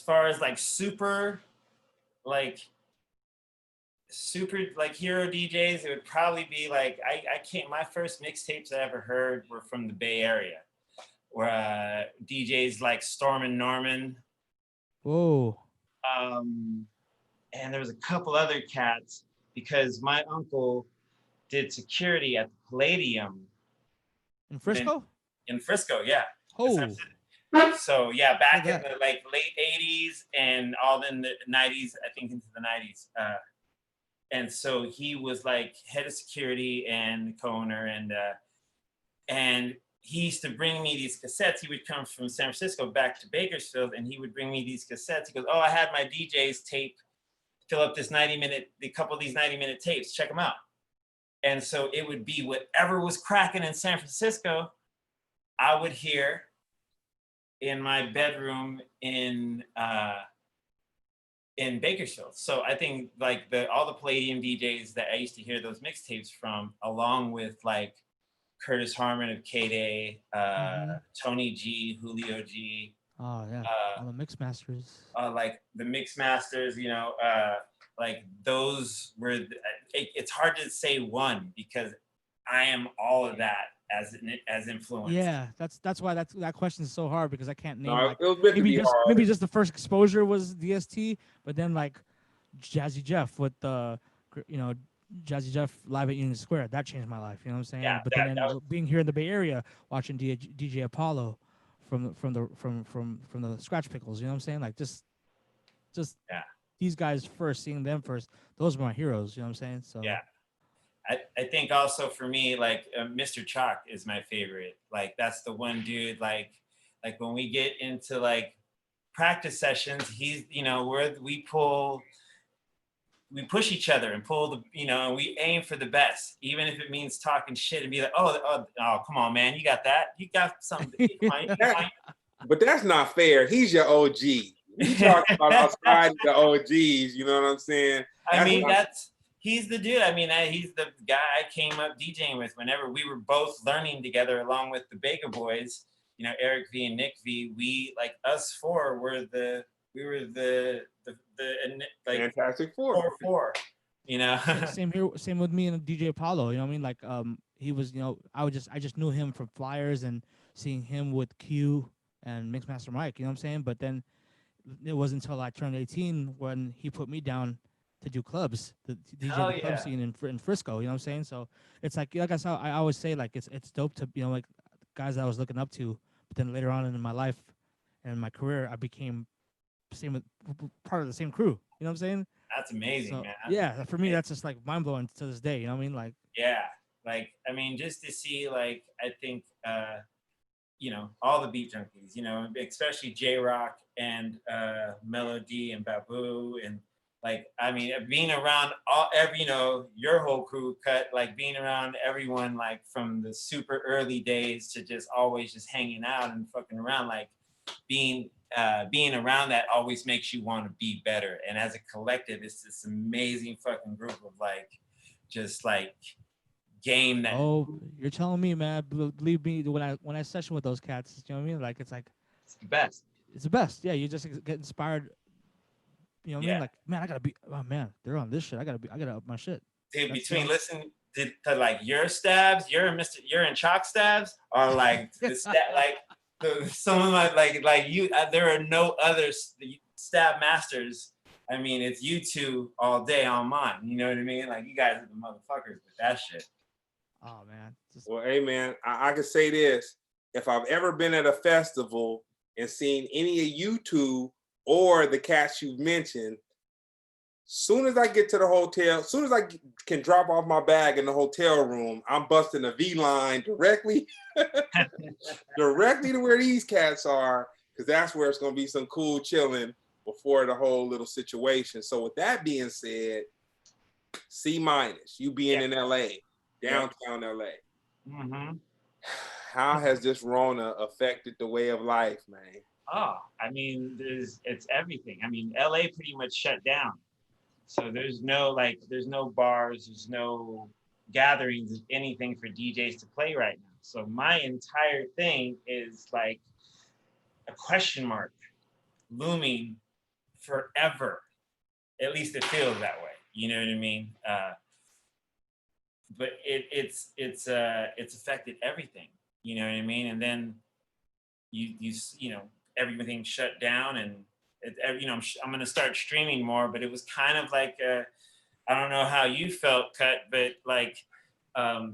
far as like super hero DJs, it would probably be like, I can't, my first mixtapes I ever heard were from the Bay Area, where DJs like Storm and Norman. Whoa. And there was a couple other cats, because my uncle did security at the Palladium. In Frisco? In Frisco, yeah. Oh. So yeah, back in the like late 80s and all in the 90s, I think into the 90s. And so he was like head of security and co-owner, and he used to bring me these cassettes. He would come from San Francisco back to Bakersfield, and he would bring me these cassettes. He goes, "Oh, I had my DJs tape, fill up this 90-minute, a couple of these 90-minute tapes, check them out." And so it would be whatever was cracking in San Francisco, I would hear in my bedroom in Bakersfield. So I think like all the Palladium DJs that I used to hear those mixtapes from, along with like Curtis Harmon of K-Day, Tony G, Julio G. Oh yeah, all the mix masters. Like the mix masters, you know, like those were. It's hard to say one because I am all of that as influence. Yeah, that's why that question is so hard, because I can't name No, like it was meant to be hard. maybe just the first exposure was DST, but then like Jazzy Jeff with the Jazzy Jeff live at Union Square, that changed my life. You know what I'm saying? Yeah, but then being here in the Bay Area, watching DJ Apollo from the Scratch Pickles, you know what I'm saying? Like just yeah. These guys first, seeing them first, those were my heroes. You know what I'm saying? So yeah. I think also for me, like Mr. Chalk is my favorite. Like that's the one dude. Like when we get into like practice sessions, he's we push each other and pull and we aim for the best, even if it means talking shit and be like, oh, come on, man, you got that, you got something. But that's not fair. He's your OG. We talking about outside the OGs. You know what I'm saying? He's the dude. I mean, he's the guy I came up DJing with whenever we were both learning together, along with the Baker Boys. You know, Eric V and Nick V. We like us four were the like Fantastic Four. You know. Same here. Same with me and DJ Apollo. You know what I mean? Like he was. I just knew him from flyers and seeing him with Q and Mixmaster Mike. You know what I'm saying? But then it wasn't until I turned 18 when he put me down to do clubs, the DJ the club scene in Frisco. You know what I'm saying? So it's like I always say, like it's dope to like guys that I was looking up to, but then later on in my life and in my career, I became part of the same crew. You know what I'm saying? That's amazing, man. Yeah, for me, that's just like mind blowing to this day. You know what I mean? Like like I mean, just to see, like, I think all the beat junkies, especially J Rock and Melody and Babu, and like, I mean, being around your whole crew, Cut, like being around everyone, like from the super early days to just always just hanging out and fucking around, like being around that always makes you want to be better. And as a collective, it's this amazing fucking group of like, just like game that. Oh, you're telling me, man. Believe me, when I session with those cats, you know what I mean? Like it's the best. It's the best. Yeah, you just get inspired. You know what I mean? Like, man, I gotta be. Oh man, they're on this shit. I gotta up my shit. Dude, between listening to like your stabs, you're in Chalk stabs, or like some of my like you. There are no other stab masters. I mean, it's you two all day on mine. You know what I mean? Like you guys are the motherfuckers with that shit. Oh man. Well, hey man, I can say this: if I've ever been at a festival and seen any of you two or the cats you've mentioned, soon as I get to the hotel, soon as I can drop off my bag in the hotel room, I'm busting a V line directly to where these cats are, because that's where it's gonna be some cool chilling before the whole little situation. So with that being said, CMiuns, you being in LA, downtown LA. Mm-hmm. How has this Rona affected the way of life, man? Oh, I mean, it's everything. I mean, LA pretty much shut down. So there's no bars, there's no gatherings of anything for DJs to play right now. So my entire thing is like a question mark looming forever. At least it feels that way. You know what I mean? But it's affected everything. You know what I mean? And then you everything shut down, and I'm going to start streaming more, but it was kind of like I don't know how you felt, Cut, but like I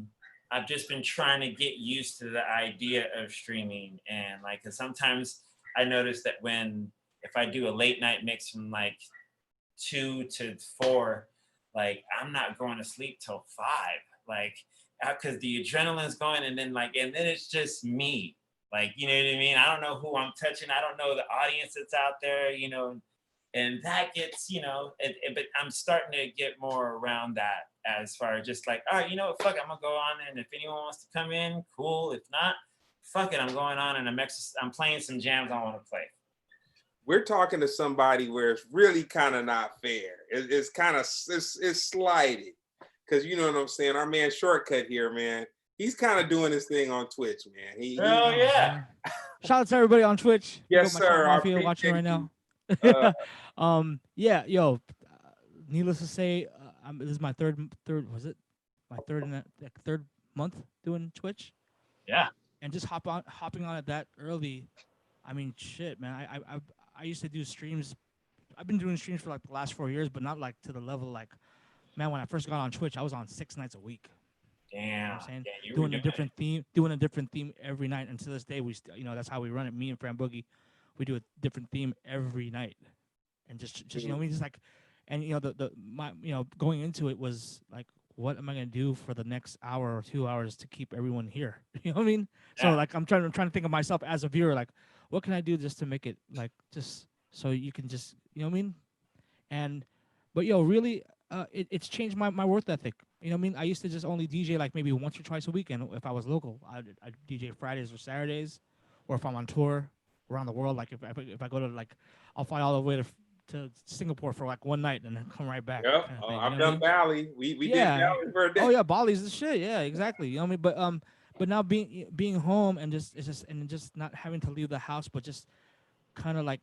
I've just been trying to get used to the idea of streaming, and like, 'cause sometimes I notice that if I do a late night mix from like 2 to 4, like I'm not going to sleep till 5, like, because the adrenaline's going, and then it's just me, like, you know what I mean? I don't know who I'm touching. I don't know the audience that's out there, and that gets, but I'm starting to get more around that, as far as just like, all right, fuck it, I'm gonna go on, and if anyone wants to come in, cool. If not, fuck it, I'm going on, and I'm playing some jams I want to play. We're talking to somebody where it's really kind of not fair. It's kind of it's slighted, because you know what I'm saying. Our man ShortKut here, man, he's kind of doing his thing on Twitch, man. Oh yeah. Shout out to everybody on Twitch. Yes, sir. Mafia watching right now. Yeah, yo. Needless to say, this is my third was it? My third month doing Twitch. Yeah. And just hopping on it that early. I mean, shit, man. I used to do streams. I've been doing streams for like the last 4 years, but not like to the level like, man, when I first got on Twitch, I was on 6 nights a week. Damn. You know what I'm saying? Yeah, doing a different theme every night. And to this day, we that's how we run it. Me and Fran Boogie, we do a different theme every night. And just just like, and going into it was like, what am I gonna do for the next hour or 2 hours to keep everyone here? You know what I mean? Yeah. So like I'm trying to think of myself as a viewer, like, what can I do just to make it like just so you can just, you know what I mean? But really, it's changed my work ethic. You know what I mean? I used to just only DJ like maybe once or twice a week, and if I was local, I'd DJ Fridays or Saturdays, or if I'm on tour around the world, like if I go to like, I'll fly all the way to Singapore for like one night and then come right back. Yep. Kind of thing, I've done Bali. We did Bali for a day. Oh yeah, Bali's the shit. Yeah, exactly. You know what I mean? But now being home and just not having to leave the house, but just kind of like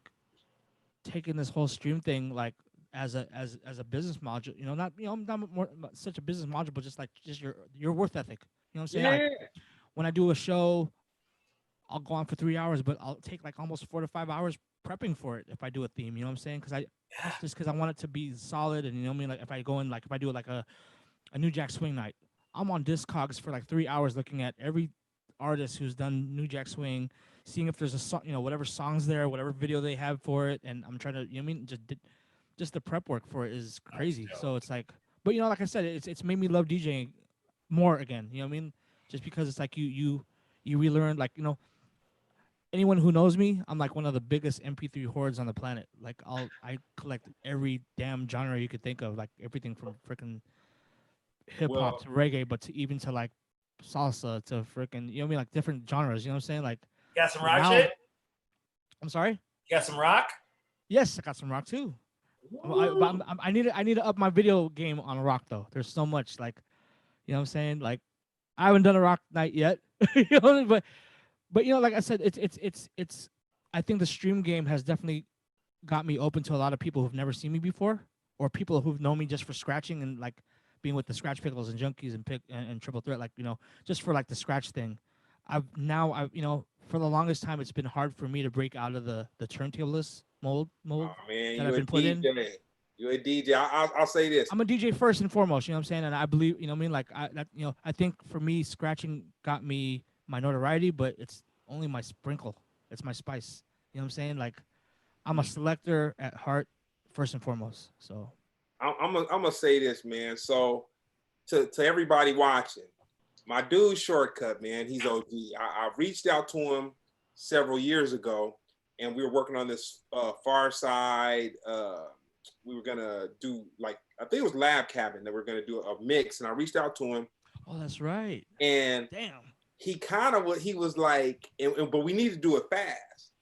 taking this whole stream thing like as a business module. Not more such a business module, but just your work ethic. You know what I'm saying? Yeah. Like, when I do a show, I'll go on for 3 hours, but I'll take like almost 4 to 5 hours prepping for it if I do a theme. You know what I'm saying? Because I want it to be solid, and you know what I mean. Like if I go in, like if I do like a New Jack Swing night, I'm on Discogs for like 3 hours looking at every artist who's done New Jack Swing, seeing if there's a song, whatever songs there, whatever video they have for it, and I'm trying to, you know what I mean, just the prep work for it is crazy. So it's like, but like I said, it's made me love DJing more again. You know what I mean? Just because it's like you relearn, like, anyone who knows me, I'm like one of the biggest MP3 hordes on the planet. Like I collect every damn genre you could think of, like everything from freaking hip hop to reggae, but even to like salsa to freaking, you know what I mean, like different genres. You know what I'm saying? Like, you got some rock shit? I'm sorry? You got some rock? Yes, I got some rock too. I need to up my video game on rock though. There's so much, like, you know what I'm saying? Like, I haven't done a rock night yet, but like I said, it's. I think the stream game has definitely got me open to a lot of people who've never seen me before, or people who've known me just for scratching and like being with the Scratch Pickles and Junkies and Triple Threat, like, just for like the scratch thing. I've for the longest time, it's been hard for me to break out of the turntablist mold. Oh man, that I've been put in. You're a DJ. I'll say this. I'm a DJ first and foremost. You know what I'm saying? And I believe, you know what I mean? Like I think for me, scratching got me my notoriety, but it's only my sprinkle. It's my spice. You know what I'm saying? Like, I'm a selector at heart, first and foremost. So I'm gonna say this, man. So to everybody watching, my dude ShortKut, man, he's OG. I reached out to him several years ago, and we were working on this Pharcyde. We were gonna do, like, I think it was Lab Cabin, that we're gonna do a mix, and I reached out to him. Oh, that's right. And damn, he was like, but we need to do it fast.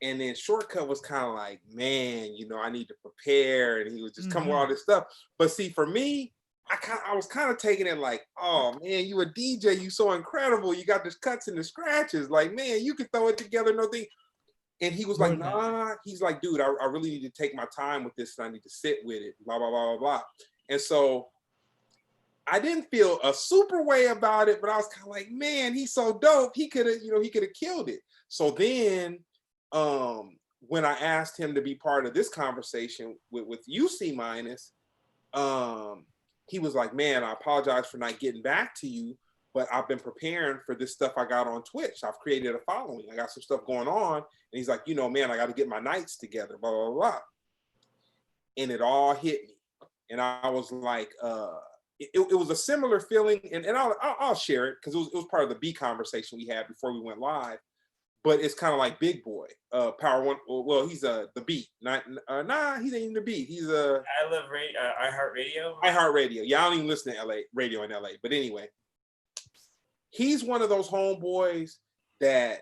And then ShortKut was kind of like, man, I need to prepare, and he was just coming with all this stuff. But see, for me, I was kind of taking it like, oh man, you a DJ, you so incredible, you got the cuts and the scratches, like, man, you can throw it together, no thing. And he was like, nah. He's like, dude, I really need to take my time with this, and I need to sit with it, blah blah blah blah blah. And so I didn't feel a super way about it, but I was kind of like, man, he's so dope. He could have killed it. So then, when I asked him to be part of this conversation with you, CMiuns, he was like, man, I apologize for not getting back to you. but I've been preparing for this stuff I got on Twitch. I've created a following. I got some stuff going on. And he's like, you know, man, I got to get my nights together, blah, blah, blah. And it all hit me. And I was like, it was a similar feeling. And I'll share it because it was part of the B conversation we had before we went live. But it's kind of like Big Boy, Power One. Well, he's the Beat. Nah, he ain't even the Beat. He's I love iHeartRadio. iHeartRadio. Yeah, I don't even listen to LA radio in LA. But anyway, he's one of those homeboys that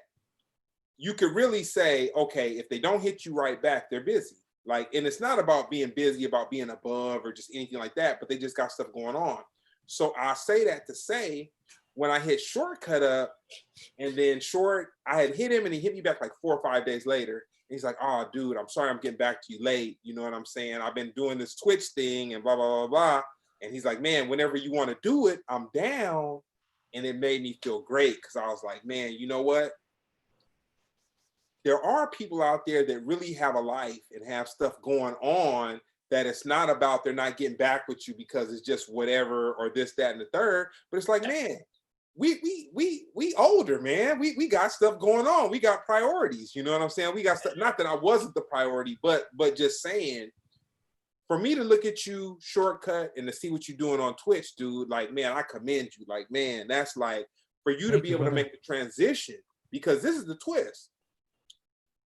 you could really say, okay, if they don't hit you right back, they're busy. Like, and it's not about being busy, about being above or just anything like that, but they just got stuff going on. So I say that to say, when I hit ShortKut up, and then I had hit him and he hit me back like 4 or 5 days later. And he's like, oh, dude, I'm sorry I'm getting back to you late. You know what I'm saying? I've been doing this Twitch thing and blah, blah, blah, blah. And he's like, man, whenever you want to do it, I'm down. And it made me feel great because I was like, man, you know what? There are people out there that really have a life and have stuff going on that it's not about they're not getting back with you because it's just whatever or this, that, and the third. But it's like, man, we older, man. We got stuff going on. We got priorities. You know what I'm saying? We got stuff. Not that I wasn't the priority, but just saying, for me to look at you, ShortKut, and to see what you're doing on Twitch, dude, like, man, I commend you. Like, man, that's like, for you to be able to make the transition, because this is the twist.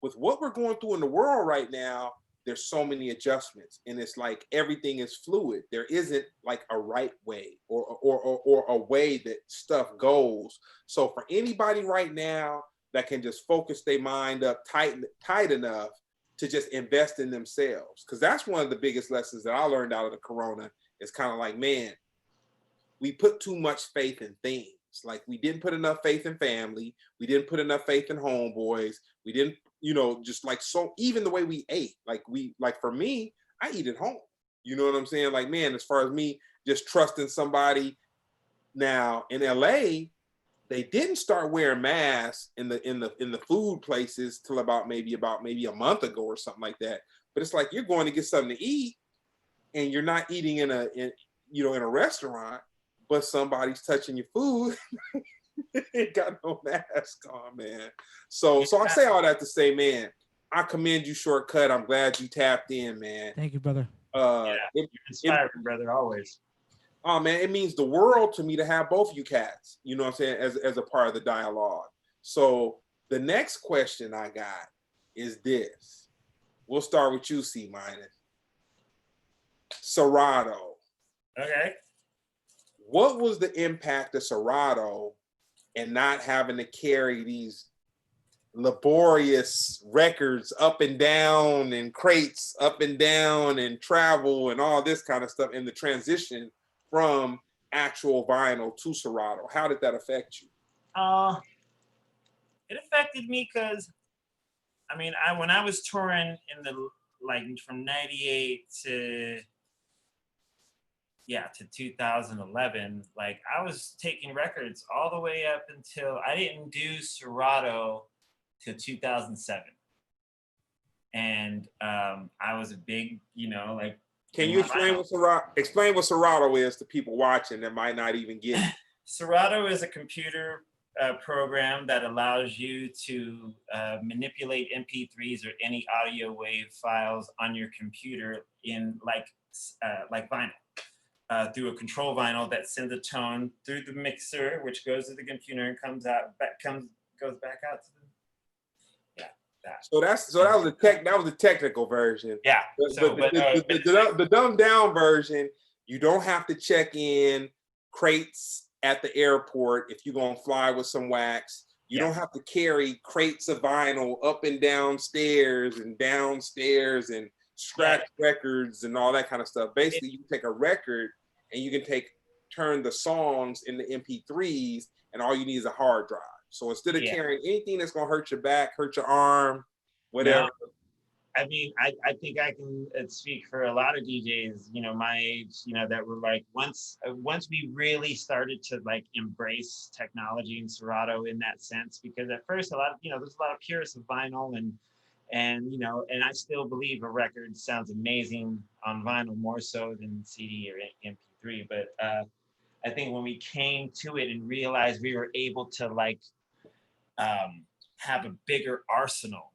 With what we're going through in the world right now, there's so many adjustments, and it's like everything is fluid. There isn't like a right way or a way that stuff goes. So for anybody right now that can just focus their mind up tight enough to just invest in themselves, because that's one of the biggest lessons that I learned out of the corona. Is kind of like, man, we put too much faith in things. Like, we didn't put enough faith in family. We didn't put enough faith in homeboys. We didn't, you know, just like, so even the way we ate, like for me, I eat at home. You know what I'm saying? Like, man, as far as me just trusting somebody. Now in LA, they didn't start wearing masks in the food places till about maybe a month ago or something like that. But it's like, you're going to get something to eat and you're not eating in a restaurant, but somebody's touching your food. Ain't got no mask on, man. So I say all that to say, man, I commend you, ShortKut. I'm glad you tapped in, man. Thank you, brother. You're inspiring, brother, always. Oh, man, it means the world to me to have both you cats, you know what I'm saying, as a part of the dialogue. So the next question I got is this. We'll start with you, CMiuns. Serato. Okay. What was the impact of Serato and not having to carry these laborious records up and down and crates up and down and travel and all this kind of stuff in the transition from actual vinyl to Serato? How did that affect you? It affected me because, I mean, when I was touring in the, like, from 98 to 2011, like, I was taking records all the way up until I didn't do Serato till 2007. And I was a big, you know, like. Can you explain what Serato is to people watching that might not even get it? Serato is a computer program that allows you to manipulate MP3s or any audio wave files on your computer in like vinyl. Through a control vinyl that sends a tone through the mixer, which goes to the computer and goes back out to the, that. So that was the technical version. Yeah. The dumbed down version, you don't have to check in crates at the airport if you're gonna fly with some wax. You don't have to carry crates of vinyl up and downstairs and scratch records and all that kind of stuff. Basically, you can take a record and you can turn the songs into MP3s, and all you need is a hard drive. So instead of carrying anything that's gonna hurt your back, hurt your arm, whatever. No, I mean, I think I can speak for a lot of DJs, you know, my age, you know, that were like, once we really started to like embrace technology in Serato in that sense, because at first there's a lot of purists of vinyl and you know, and I still believe a record sounds amazing on vinyl more so than CD or MP3, but I think when we came to it and realized we were able to like have a bigger arsenal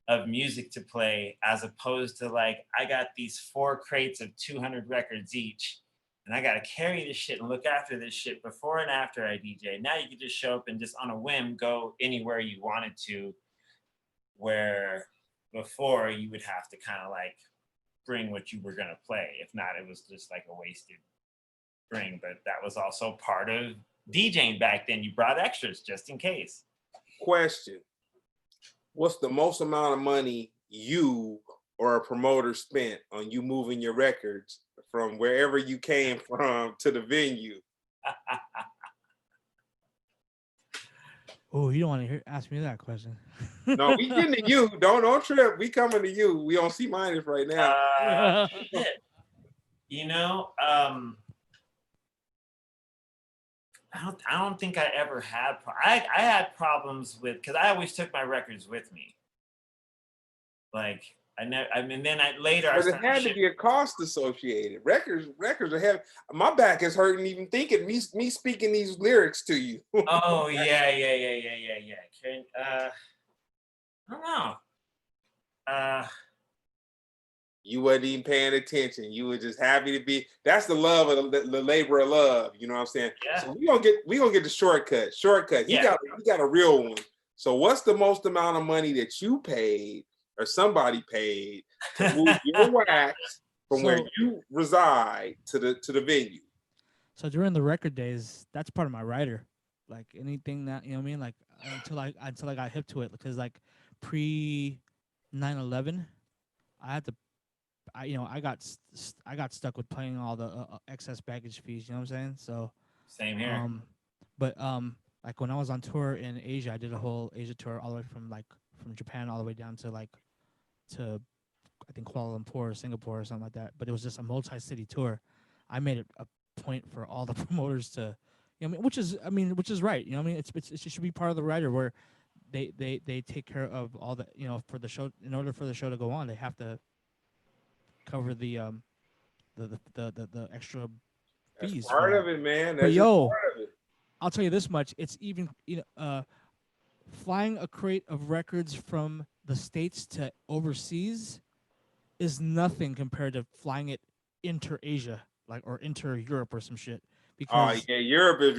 of music to play, as opposed to like, I got these 4 crates of 200 records each, and I got to carry this shit and look after this shit before and after I DJ. Now you can just show up and just on a whim go anywhere you wanted to, where before you would have to kind of like bring what you were going to play. If not, it was just like a wasted bring. But that was also part of DJing back then. You brought extras just in case. Question. What's the most amount of money you or a promoter spent on you moving your records from wherever you came from to the venue? Oh, you don't want to ask me that question. No, we getting to you. Don't trip. We coming to you. We on CMiuns right now. Shit. You know, I don't think I ever had. I had problems with, because I always took my records with me. Like I never. I mean, then later. But it had to be a cost associated. Records are heavy. My back is hurting even thinking me speaking these lyrics to you. Oh yeah. I don't know. You wasn't even paying attention. You were just happy to be. That's the love of the labor of love. You know what I'm saying? Yeah. So we gonna get the shortcut. Shortcut. He got a real one. So what's the most amount of money that you paid or somebody paid to move your wax from where you reside to the venue? So during the record days, that's part of my rider. Like anything that, you know what I mean? Like until I got hip to it, because like pre 9/11, I had to. I got stuck with paying all the excess baggage fees. You know what I'm saying? So same here. But like when I was on tour in Asia, I did a whole Asia tour all the way from Japan all the way down to I think Kuala Lumpur or Singapore or something like that. But it was just a multi-city tour. I made it a point for all the promoters to, you know, which is right. You know what I mean? It should be part of the rider where they take care of all the, you know, for the show. In order for the show to go on, they have to cover the extra fees. That's part of it, man. That's but yo, part of it. I'll tell you this much: it's even, you know, flying a crate of records from the States to overseas is nothing compared to flying it inter-Asia, or inter-Europe or some shit. Because Europe is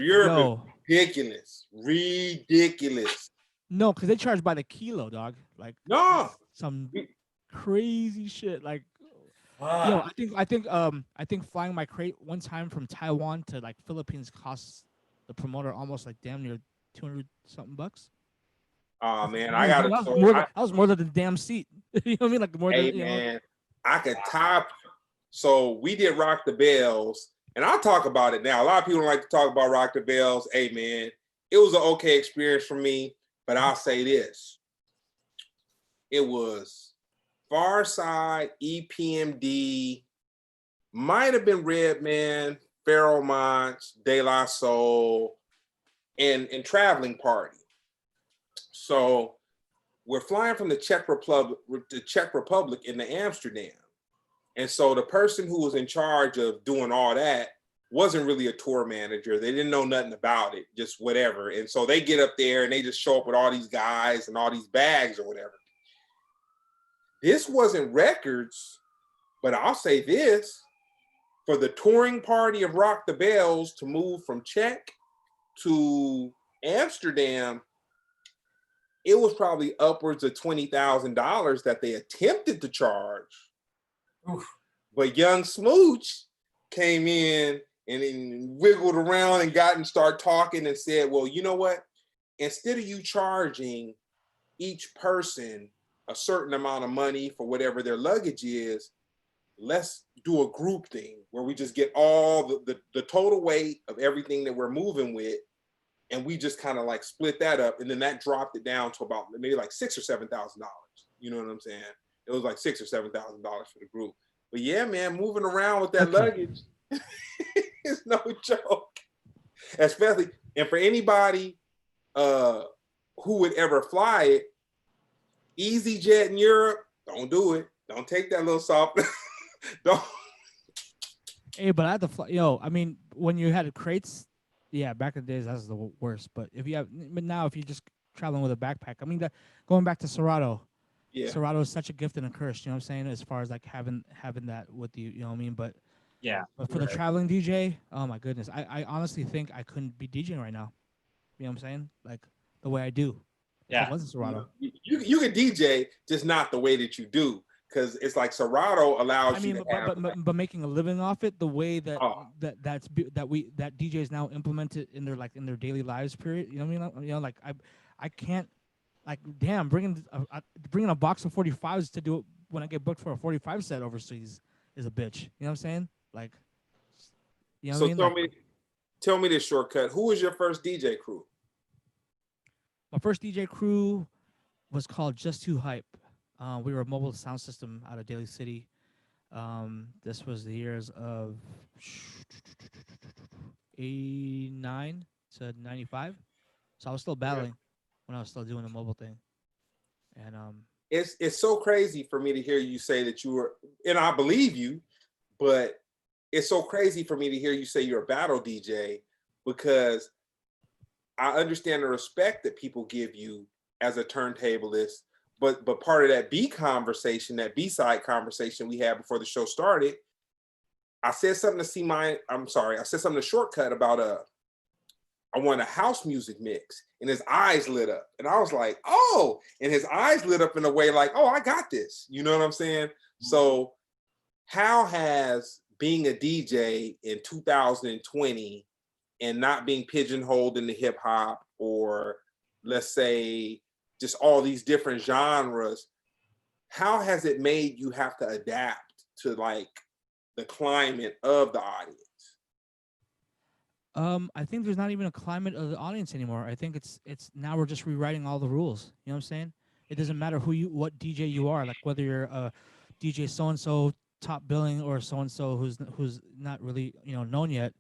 ridiculous. No, because they charge by the kilo, dog. Like some crazy shit. Like, I think flying my crate one time from Taiwan to like Philippines costs the promoter almost like damn near $200 something bucks. Oh man, that was more than the damn seat. You know what I mean? Like more than. Man, I could top. So we did Rock the Bells, and I'll talk about it now. A lot of people don't like to talk about Rock the Bells. Hey man, it was an okay experience for me, but I'll say this: it was Pharcyde, EPMD, might have been Redman, Pharoah Monch, De La Soul, and Traveling Party. So we're flying from the Czech Republic into Amsterdam. And so the person who was in charge of doing all that wasn't really a tour manager. They didn't know nothing about it, just whatever. And so they get up there and they just show up with all these guys and all these bags or whatever. This wasn't records, but I'll say this: for the touring party of Rock the Bells to move from Czech to Amsterdam, it was probably upwards of $20,000 that they attempted to charge. Oof. But young Smooch came in and wiggled around and started talking and said, well, you know what? Instead of you charging each person a certain amount of money for whatever their luggage is, let's do a group thing where we just get all the total weight of everything that we're moving with, and we just kind of like split that up, and then that dropped it down to about maybe like $6,000 or $7,000. You know what I'm saying? It was like $6,000 or $7,000 for the group. But yeah, man, moving around with that luggage is no joke. Especially, and for anybody who would ever fly it, EasyJet in Europe, don't do it. Don't take that little soft. Hey, but I had to fly. Yo, I mean, when you had crates, yeah, back in the days, that's the worst. But if you have, but now if you're just traveling with a backpack, I mean, going back to Serato, Yeah. Serato is such a gift and a curse. You know what I'm saying? As far as like having that with you, you know what I mean? But Yeah. for the traveling DJ, oh my goodness, I honestly think I couldn't be DJing right now. You know what I'm saying? Like the way I do. If it wasn't Serato. You can DJ, just not the way that you do. Because it's like Serato allows I mean, you to have. but making a living off it, the way that Oh. that DJs now implement it in their daily lives. Period. You know what I mean? You know, like I can't, like, damn, bringing a box of 45s to do it when I get booked for a 45 set overseas is a bitch. You know what I'm saying? Like, you know what I mean? Tell me this, Shortcut. Who was your first DJ crew? My first DJ crew was called Just Too Hype. We were a mobile sound system out of Daly City. This was the years of 89 to 95. So I was still battling when I was still doing the mobile thing. And it's so crazy for me to hear you say that you were, and I believe you, but it's so crazy for me to hear you say you're a battle DJ, because I understand the respect that people give you as a turntablist, but part of that B-side conversation we had before the show started, I said something to I said something to ShortKut about I want a house music mix, and his eyes lit up, and I was like, oh, and his eyes lit up in a way like, oh, I got this. You know what I'm saying? So how has being a DJ in 2020 and not being pigeonholed into hip hop, or let's say just all these different genres, how has it made you have to adapt to like the climate of the audience? I think there's not even a climate of the audience anymore. I think it's now we're just rewriting all the rules. You know what I'm saying? It doesn't matter what DJ you are, like whether you're a DJ so and so top billing or so and so who's not really known yet.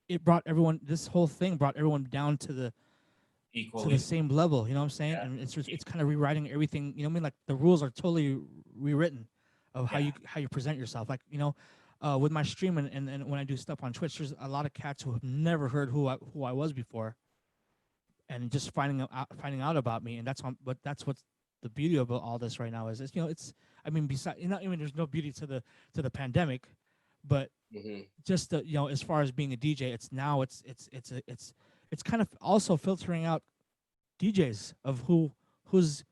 This whole thing brought everyone down to the same level. You know what I'm saying? Yeah. And it's kind of rewriting everything. You know what I mean? Like the rules are totally rewritten of how you present yourself. Like with my stream and when I do stuff on Twitch, there's a lot of cats who have never heard who I was before, and just finding out about me, and that's what's the beauty of all this right now is I mean, besides, there's no beauty to the pandemic, but just as far as being a DJ, it's kind of also filtering out DJs of who's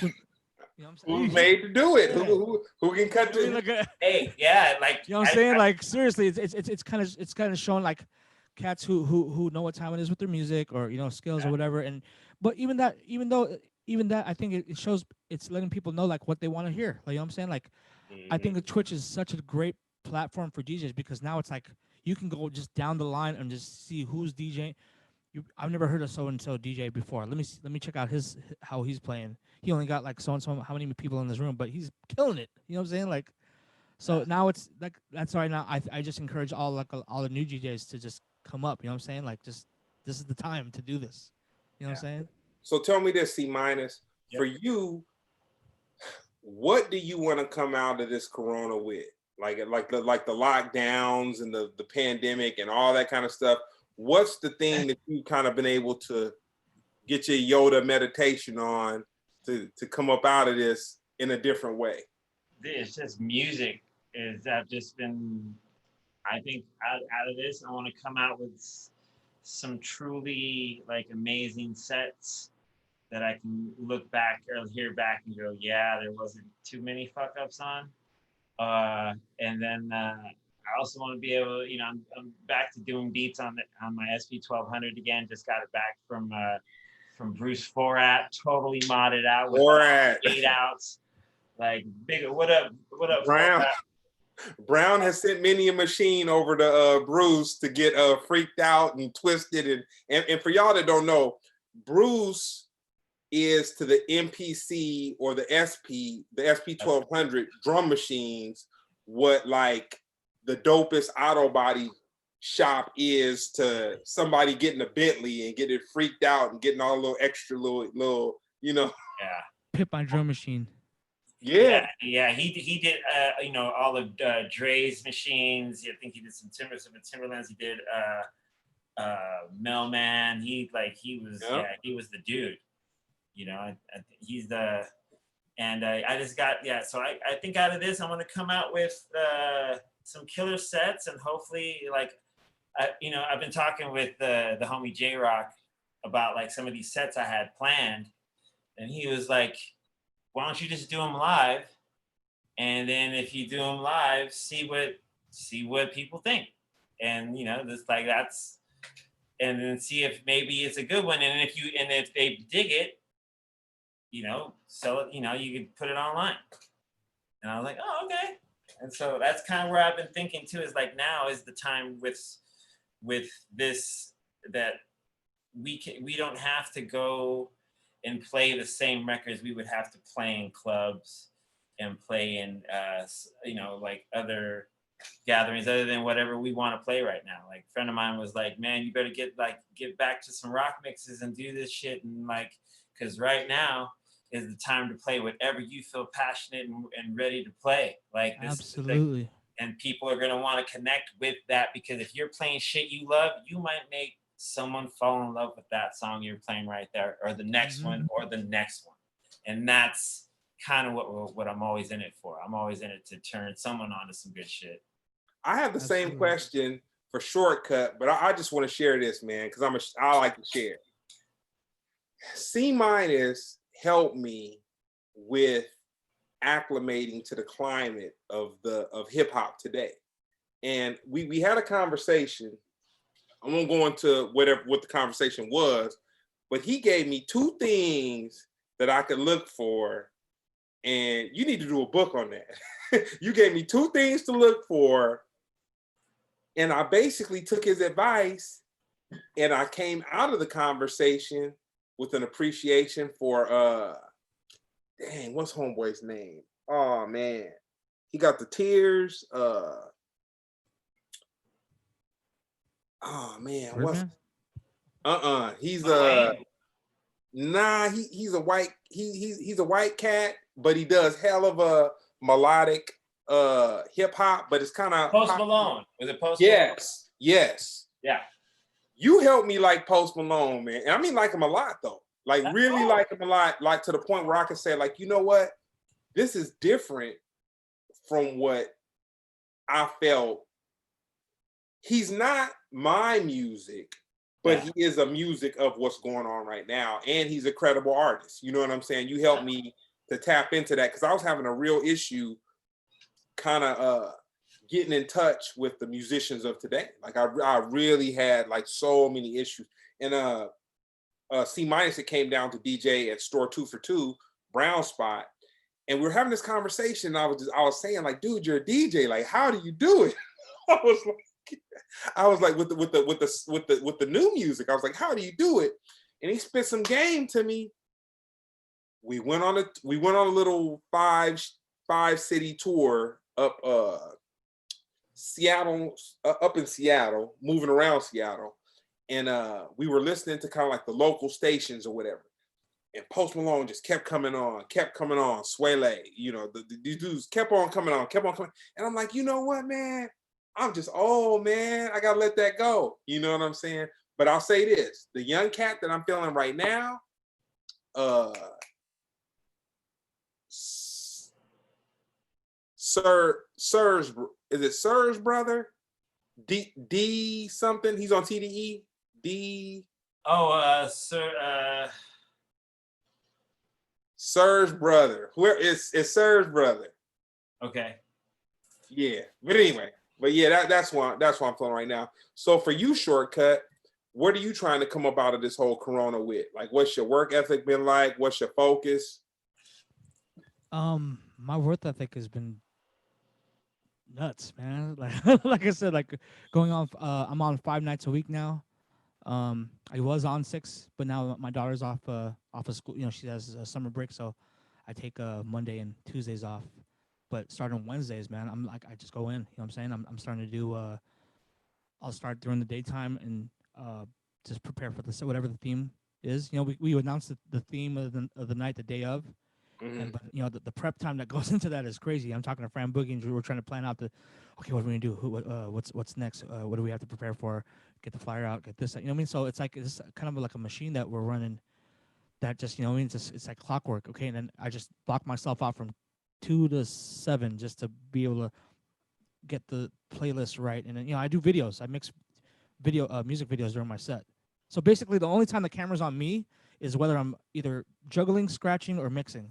you know what I'm saying? Who's made to do it? Yeah. Who can cut the? Hey, yeah, like you know what I'm saying? Like seriously, it's kind of showing like cats who know what time it is with their music or skills or whatever. But even that, I think it shows, it's letting people know like what they want to hear. Like, you know what I'm saying? Like, I think that Twitch is such a great platform for DJs, because now it's like you can go just down the line and just see who's DJing. I've never heard of so and so DJ before. Let me check out how he's playing. He only got like so and so how many people in this room, but he's killing it. You know what I'm saying? Like, so now it's like that's why now I just encourage all the new DJs to just come up. You know what I'm saying? Like, just this is the time to do this. You know what I'm saying? So tell me this, C-Minus, for you, what do you want to come out of this Corona with? Like the lockdowns and the pandemic and all that kind of stuff. What's the thing that you've kind of been able to get your Yoda meditation on to come up out of this in a different way? It's just music. I've just been, I think out of this, I want to come out with some truly like amazing sets that I can look back or hear back and go, yeah, there wasn't too many fuck ups on. And then I also want to be able, I'm back to doing beats on my SP1200 again. Just got it back from Bruce Forat, totally modded out with 8 outs. Like, big, what up, Brown? Brown has sent many a machine over to Bruce to get freaked out and twisted. And for y'all that don't know, Bruce is to the MPC or the SP1200 drum machines what like the dopest auto body shop is to somebody getting a Bentley and getting freaked out and getting all a little extra little. Pip my drum machine. Yeah. Yeah. He did you know, all of Dre's machines. I think he did some Timberlands. He did Mailman. He was he was the dude. You know, he's the. And I just got, so I think out of this, I'm going to come out with some killer sets, and hopefully, like, you know, I've been talking with the homie J-Rock about, like, some of these sets I had planned. And he was like, why don't you just do them live? And then if you do them live, see what people think. And, you know, just like and then see if maybe it's a good one. And if they dig it, you know, sell it, you know, you could put it online. And I was like, oh, okay. And so that's kind of where I've been thinking too, is like, now is the time with this, that we don't have to go and play the same records we would have to play in clubs and play in, you know, like other gatherings other than whatever we want to play right now. Like, a friend of mine was like, man, you better get back to some rock mixes and do this shit. And like, because right now is the time to play whatever you feel passionate and ready to play. Like, this Absolutely. Is and people are going to want to connect with that, because if you're playing shit you love, you might make someone fall in love with that song you're playing right there, or the next one, or the next one. And that's kind of what I'm always in it for. I'm always in it to turn someone on to some good shit. I have the same question for ShortKut, but I just want to share this, man, because I like to share. CMiuns helped me with acclimating to the climate of hip hop today, and we had a conversation. I won't go into what the conversation was, but he gave me 2 things that I could look for, and you need to do a book on that. You gave me 2 things to look for, and I basically took his advice, and I came out of the conversation with an appreciation for dang, what's homeboy's name? Oh man, he got the tears. Oh man, Birdman? he's he's a white he's a white cat, but he does hell of a melodic hip hop, but it's kind of Post Malone. Was it Post Malone? Malone? Yes. Yeah. You helped me like Post Malone, man. And I mean, like him a lot though. Like, really like him a lot, like to the point where I can say, like, you know what? This is different from what I felt. He's not my music, but he is a music of what's going on right now. And he's a credible artist. You know what I'm saying? You helped me to tap into that, because I was having a real issue kind of getting in touch with the musicians of today. Like, I really had like so many issues. And CMiuns, it came down to DJ at Store 2 for 2, Brown Spot. And we were having this conversation, and I was saying, like, dude, you're a DJ. Like, how do you do it? I was like with the new music. I was like, how do you do it? And he spit some game to me. We went on a little five city tour up Seattle, up in Seattle, moving around Seattle. And we were listening to kind of like the local stations or whatever. And Post Malone just kept coming on. Swele, you know, these dudes kept on coming on. And I'm like, you know what, man? I'm just, oh man, I gotta let that go. You know what I'm saying? But I'll say this: the young cat that I'm feeling right now, Sir's, is it Sir's brother? D something. He's on TDE. D. Oh, Sir's brother. Where is Sir's brother? Okay. Yeah, but anyway, that's why I'm feeling right now. So for you, ShortKut, what are you trying to come up out of this whole Corona with? Like, what's your work ethic been like? What's your focus? My work ethic has been nuts, man. Like like I said, like going on. I'm on 5 nights a week now. I was on 6, but now my daughter's off of school. You know, she has a summer break, so I take Monday and Tuesdays off. But starting Wednesdays, man, I'm like, I just go in. You know what I'm saying? I'm starting to do. I'll start during the daytime and just prepare for whatever the theme is. You know, we announce the theme of the night the day of, And but you know the prep time that goes into that is crazy. I'm talking to Fran Boogie, and we're trying to plan out okay, what are we gonna do? What's next? What do we have to prepare for? Get the flyer out, get this. You know what I mean? So it's like it's kind of like a machine that we're running. That just, you know what I mean? It's like clockwork. Okay, and then I just block myself out from 2 to 7 just to be able to get the playlist right. And then, you know, I do videos. I mix music videos during my set. So basically, the only time the camera's on me is whether I'm either juggling, scratching, or mixing.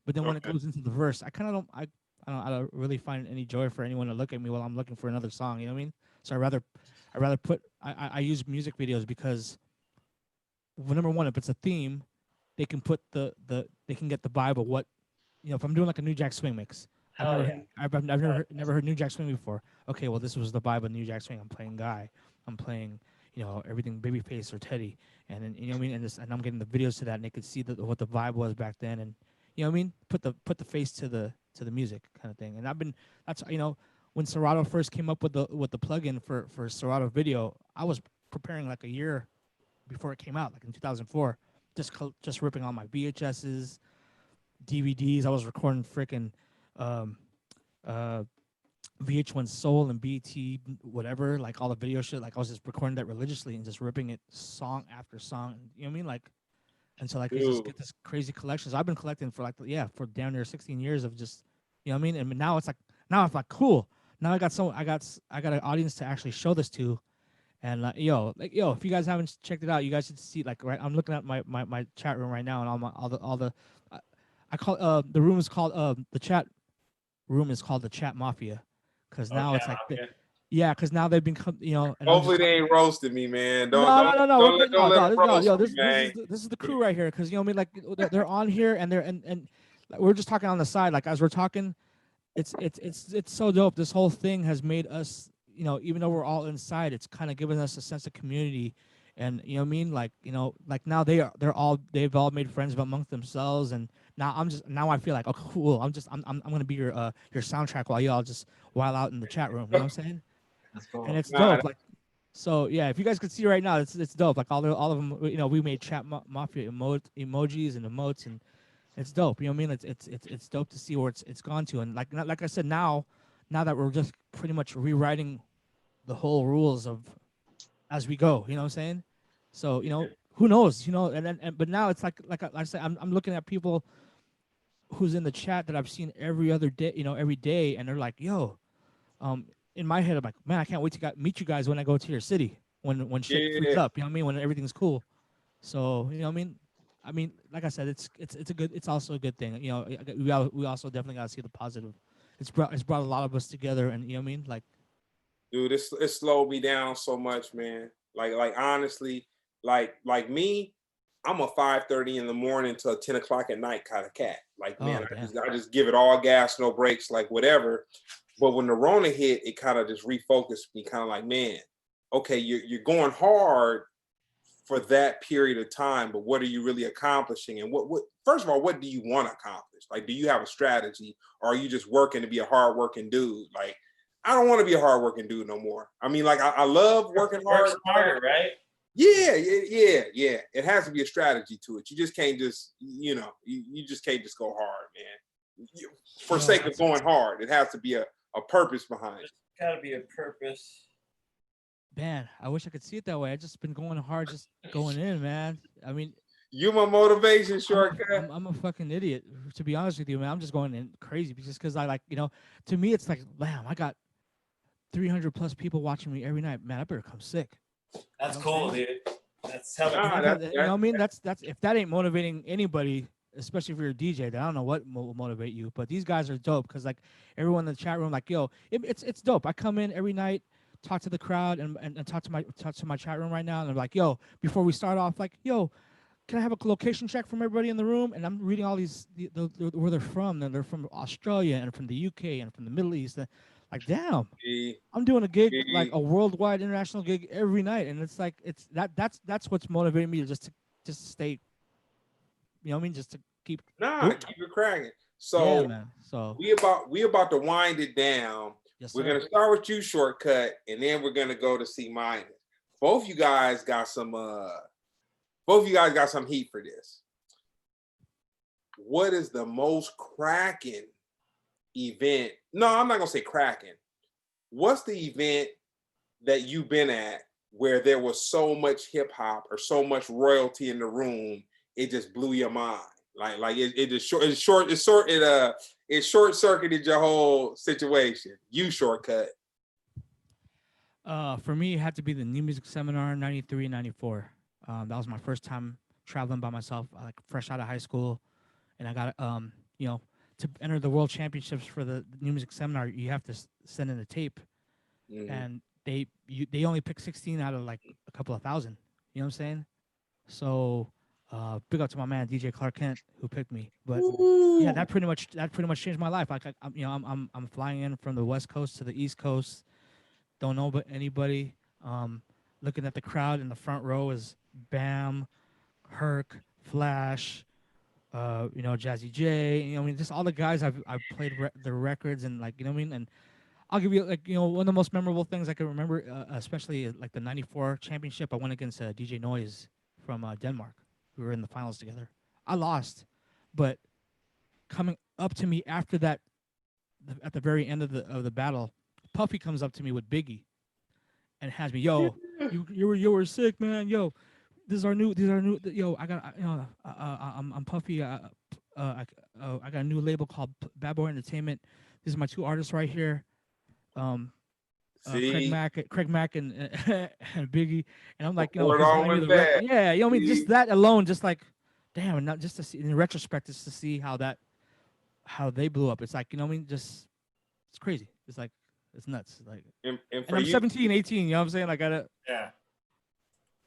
But then when it goes into the verse, I kind of I don't really find any joy for anyone to look at me while I'm looking for another song. You know what I mean? So I rather put I use music videos because, well, number one, if it's a theme, they can put they can get the vibe of what, you know, if I'm doing like a New Jack Swing mix. I've never heard New Jack Swing before. Okay, well, this was the vibe of New Jack Swing. I'm playing Guy. I'm playing, you know, everything Babyface or Teddy, and then, you know what I mean, and I'm getting the videos to that, and they could see what the vibe was back then, and, you know what I mean, put the face to the music kind of thing. And that's, you know, when Serato first came up with the plugin for Serato Video, I was preparing like a year before it came out, like in 2004, just ripping on my VHSs, DVDs. I was recording freaking VH1 Soul and BT whatever, like all the video shit. Like I was just recording that religiously and just ripping it song after song. You know what I mean? Like, and so like you just get this crazy collection. So I've been collecting for for down near 16 years of just, you know what I mean? And now it's like cool. Now I got an audience to actually show this to. And yo, if you guys haven't checked it out, you guys should see. Like, right, I'm looking at my chat room right now, and all the I call the room is called the chat room is called the Chat Mafia, because now it's like because now they've been, you know. And hopefully they ain't roasting me, man. No, this man. is the crew right here, because, you know what I mean, like they're on here, and we're just talking on the side, like as we're talking. It's so dope. This whole thing has made us, you know, even though we're all inside, it's kind of given us a sense of community. And, you know what I mean, like, you know, like now they've all made friends amongst themselves. And now I feel like, oh, cool, I'm gonna be your soundtrack while y'all just while out in the chat room. You know what I'm saying? That's cool. And it's dope. Like, so yeah, if you guys could see right now, it's dope. Like all of them, you know, we made Chat Mafia emojis and emotes, and it's dope. You know what I mean? It's dope to see where it's gone to. And like I said, now that we're just pretty much rewriting the whole rules of as we go. You know what I'm saying? So, you know, who knows? You know, but now it's like I said, I'm looking at people who's in the chat that I've seen every other day, you know, every day, and they're like, yo, in my head, I'm like, man, I can't wait to meet you guys when I go to your city, when shit frees up. You know what I mean? When everything's cool. So, you know what I mean? I mean, like I said, it's also a good thing. You know, we also definitely got to see the positive. It's brought a lot of us together, and, you know what I mean? Like, dude, it slowed me down so much, man. Like honestly, like me, I'm a 5:30 in the morning to 10 o'clock at night kind of cat. Like, man, I just give it all gas, no brakes, like whatever. But when the Rona hit, it kind of just refocused me, kind of like, man, okay, you're going hard for that period of time, but what are you really accomplishing? And what first of all, what do you want to accomplish? Like, do you have a strategy, or are you just working to be a hardworking dude? Like, I don't want to be a hardworking dude no more. I mean, like, I love working hard. Work smarter, right? Yeah. It has to be a strategy to it. You just can't just, you know, you just can't just go hard, man. For sake of going hard, it has to be a purpose behind it. Gotta be a purpose. Man, I wish I could see it that way. I just been going hard, just going in, man. I mean, you my motivation, ShortKut. I'm a fucking idiot, to be honest with you, man. I'm just going in crazy because I, like, you know, to me it's like, damn, I got 300 plus people watching me every night. Man, I better come sick. That's cool, dude. That's hella cool. You know what I mean? That's if that ain't motivating anybody, especially if you're a DJ, then I don't know what will motivate you. But these guys are dope, because like everyone in the chat room, like, yo, it's dope. I come in every night, talk to the crowd, and talk to my chat room right now, and I'm like, yo, before we start off, like, yo, can I have a location check from everybody in the room? And I'm reading all these where they're from, and they're from Australia and from the UK and from the Middle East. And like, damn, I'm doing a gig, like a worldwide international gig every night, and it's like that's what's motivating me to just stay. You know what I mean? Just to keep keep it cracking. So yeah, man. So we about to wind it down. Yes, we're gonna start with you, ShortKut, and then we're gonna go to CMiuns. Both you guys got some heat for this. what is the most cracking event? No, I'm not gonna say cracking. What's the event that you've been at where there was so much hip hop or so much royalty in the room, it just blew your mind? Like it just it short circuited your whole situation. You ShortKut. For me, it had to be the New Music Seminar '93, '94. That was my first time traveling by myself, like fresh out of high school, and I got you know, to enter the World Championships for the New Music Seminar, you have to send in a tape, and they only pick 16 out of like a couple of thousand. You know what I'm saying? So big up to my man DJ Clark Kent who picked me. But yeah, that pretty much changed my life. Like I'm flying in from the West Coast to the East Coast. Don't know but anybody. Looking at the crowd in the front row is Bam, Herc, Flash, Jazzy J. I mean, just all the guys I've played their records and like, you know what I mean. And I'll give you like, one of the most memorable things I can remember, especially like the '94 championship. I went against DJ Noise from Denmark. We were in the finals together. I lost, but coming up to me after that, at the very end of the battle, Puffy comes up to me with Biggie, and has me, yo, you were sick, man, yo. These are new. Yo, I'm Puffy. I got a new label called Bad Boy Entertainment. These are my two artists right here. Craig Mack and and Biggie, and I'm like, he's buying me the record. Yeah, I mean, just that alone, just like, damn, and not just to see in retrospect, just to see how they blew up. It's like, I mean, just it's crazy. It's like it's nuts. Like, and I'm 17, 18. You know what I'm saying? Like, yeah.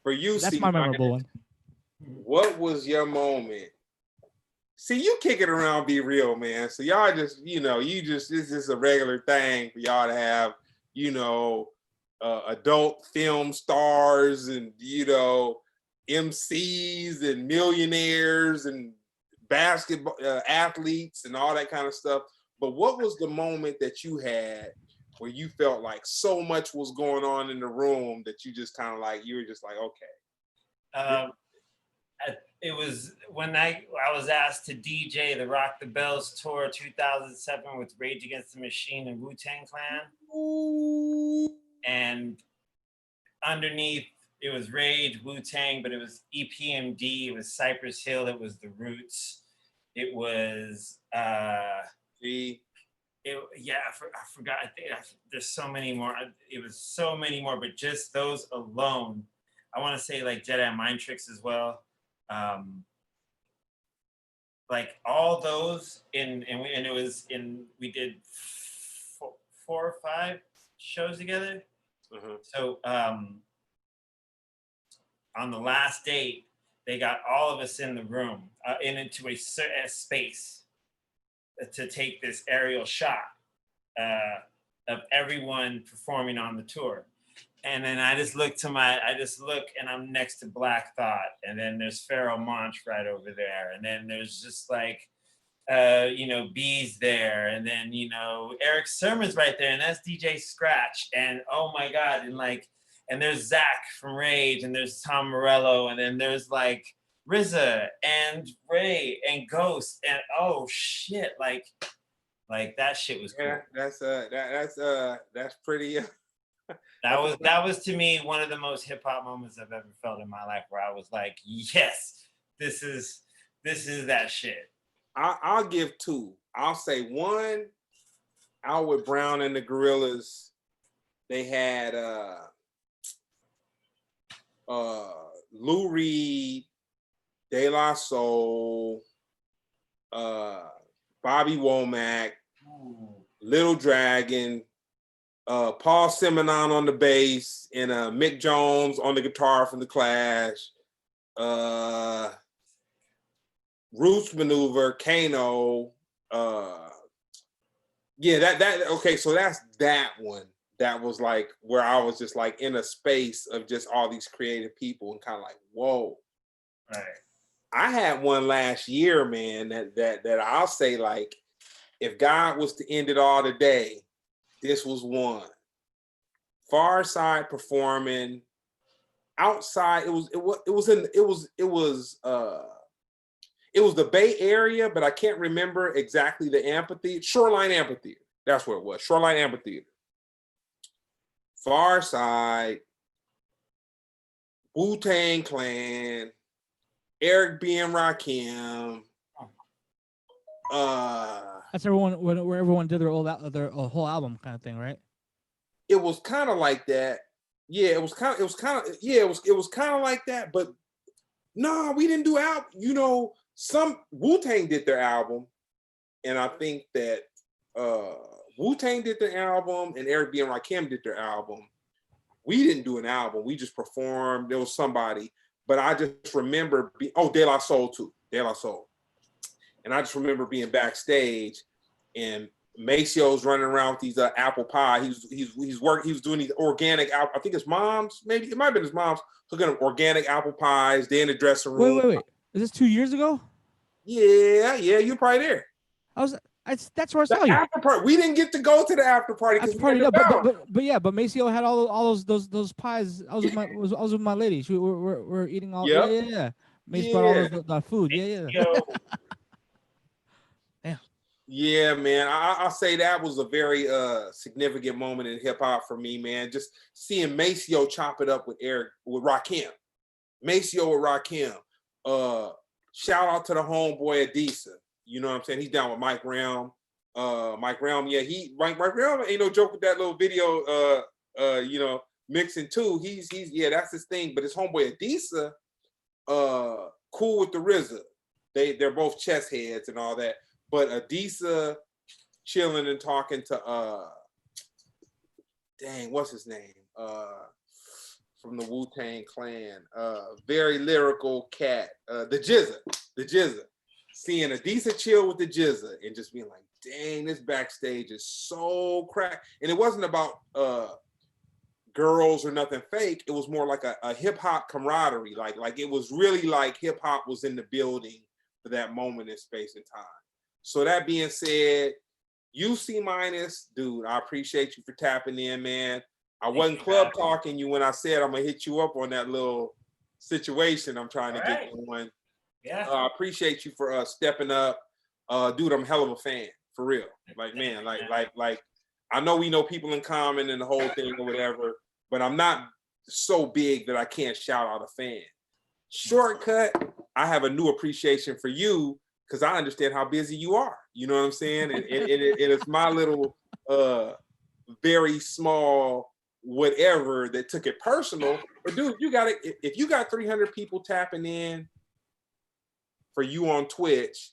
For you, that's my memorable one. What was your moment? See, you kick it around, be real, man. So y'all just, this is a regular thing for y'all to have, adult film stars and, MCs and millionaires and basketball athletes and all that kind of stuff. But what was the moment that you had where you felt like so much was going on in the room that you just kind of like, you were just like, okay. It was when I was asked to DJ the Rock the Bells tour 2007 with Rage Against the Machine and Wu-Tang Clan. Ooh. And underneath it was Rage, Wu-Tang, but it was EPMD, it was Cypress Hill, it was The Roots, it was I forgot. I think there's so many more. It was so many more, but just those alone, I want to say like Jedi Mind Tricks as well. Like all those we did 4 or 5 shows together. So on the last date, they got all of us in the room into a space to take this aerial shot of everyone performing on the tour. And then I just look and I'm next to Black Thought. And then there's Pharoah Monch right over there. And then there's just like, B's there. And then, Eric Sermon's right there. And that's DJ Scratch. And oh my God. And there's Zach from Rage. And there's Tom Morello. And then there's like RZA and Ray and Ghost. And oh shit. Like that shit was cool. Yeah, that's pretty... That was to me one of the most hip hop moments I've ever felt in my life, where I was like, yes, this is that shit. I'll give 2. I'll say 1, out with Brown and the Gorillas. They had Lou Reed, De La Soul, Bobby Womack, Little Dragon, Paul Simonon on the bass, and Mick Jones on the guitar from The Clash. Roots Maneuver, Kano. Okay, so that's that one. That was like where I was just like in a space of just all these creative people and kind of like, whoa. Right. I had one last year, man, that I'll say, like, if God was to end it all today, this was one. Pharcyde performing outside. It was It was the Bay Area, but I can't remember exactly the amphitheater. Shoreline Amphitheater. That's where it was. Shoreline Amphitheater. Pharcyde, Wu-Tang Clan, Eric B. and Rakim. That's everyone where everyone did their whole album kind of thing, right? It was kind of like that. Yeah, it was kind of like that, but no, we didn't do album. You know, some Wu-Tang did their album, and I think that Wu-Tang did their album and Eric B. and Rakim did their album. We didn't do an album. We just performed. There was somebody, but I just remember De La Soul too. De La Soul. And I just remember being backstage and Maceo's running around with these apple pie. He was doing these organic apple. I think his mom's, maybe it might have been his mom's, hooking up organic apple pies. They in the dressing room. Wait. Is this 2 years ago? Yeah, you're probably there. That's where I saw you. After party. We didn't get to go to the after party because but Maceo had all those pies. I was with my lady. We're eating all. Yep. Yeah. Mace brought all the food. Yeah. Damn. Yeah, man. I'll say that was a very significant moment in hip hop for me, man. Just seeing Maceo chop it up with Rakim. Maceo with Rakim. Shout out to the homeboy Adisa. You know what I'm saying? He's down with Mike Realm. Mike Realm, yeah, Mike Realm ain't no joke with that little video, mixing too. He's that's his thing. But his homeboy Adisa, cool with the RZA. They're both chess heads and all that. But Adisa chilling and talking to what's his name? From the Wu-Tang Clan. Very lyrical cat. The Jizza. Seeing Adisa chill with the Jizza and just being like, dang, this backstage is so crack. And it wasn't about girls or nothing fake. It was more like a hip hop camaraderie. Like it was really like hip hop was in the building for that moment in space and time. So that being said, you CMiuns, dude, I appreciate you for tapping in, man. I wasn't club talking you when I said I'm gonna hit you up on that little situation I'm trying to get going. Yeah. I appreciate you for stepping up. Dude, I'm a hell of a fan, for real. Like, man, like I know we know people in common and the whole thing or whatever, but I'm not so big that I can't shout out a fan. ShortKut, I have a new appreciation for you because I understand how busy you are. You know what I'm saying? And it's my little very small whatever that took it personal. But dude, if you got 300 people tapping in for you on Twitch,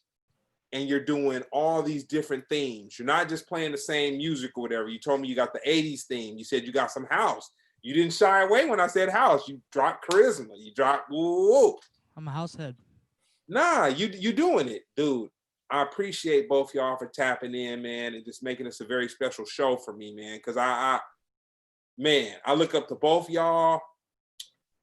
and you're doing all these different themes. You're not just playing the same music or whatever. You told me you got the 80s theme. You said you got some house. You didn't shy away when I said house. You dropped charisma. You dropped woo. I'm a house head. Nah, you doing it, dude. I appreciate both y'all for tapping in, man, and just making this a very special show for me, man. Because I look up to both y'all.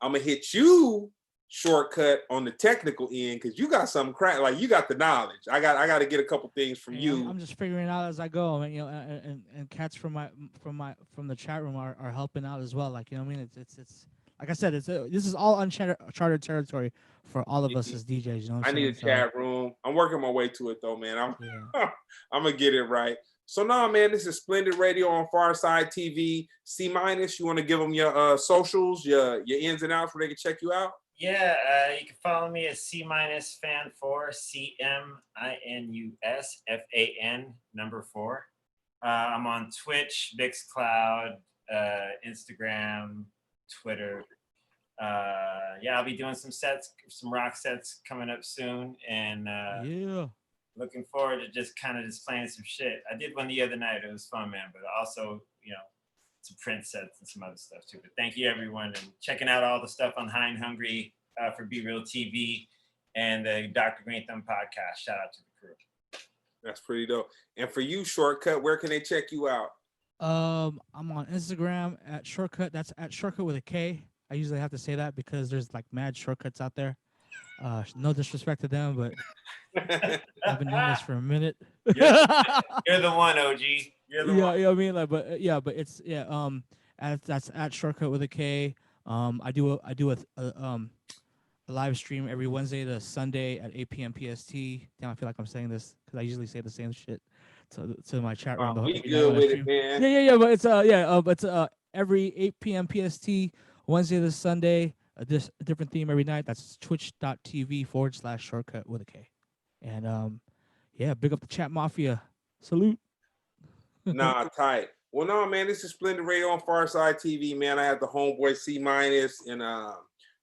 I'm gonna hit you ShortKut on the technical end because you got some crack, like you got the knowledge. I got to get a couple things from you. I'm just figuring it out as I go, and and cats from the chat room are helping out as well. Like, you know what I mean? It's like I said, this is all uncharted territory for all of us as DJs. You know what I'm saying? I need a chat room. I'm working my way to it though, man. I'm gonna get it right. So man, this is Splendid Radio on Pharcyde TV. CMiuns, you want to give them your socials, your ins and outs where they can check you out? Yeah, you can follow me at CMiuns Fan4, CMINUS FAN 4. I'm on Twitch, Mixcloud, Instagram, Twitter. I'll be doing some rock sets coming up soon, and looking forward to just playing some shit. I did one the other night. It was fun, man. But also, some print sets and some other stuff too. But thank you, everyone, and checking out all the stuff on High and Hungry for Be Real TV and the Dr. Green Thumb podcast. Shout out to the crew. That's pretty dope. And for you, ShortKut, where can they check you out? I'm on Instagram at ShortKut. That's at ShortKut with a K. I usually have to say that because there's like mad shortcuts out there. No disrespect to them, but I've been doing this for a minute. You're the one, OG. You're the one. Yeah, I mean, like, but it's that's at ShortKut with a K. I do a the live stream every Wednesday to Sunday at 8 p.m. PST. Damn, I feel like I'm saying this because I usually say the same shit to my chat room We every night when good I with it, stream. man. Yeah, but it's every 8 p.m. PST, Wednesday to Sunday, a different theme every night. That's twitch.tv/shortcut with a K. And yeah, big up the chat mafia. Salute. Nah, tight. Well, no, man, this is Splendid Radio on Pharcyde TV, man. I have the homeboy C-Minus and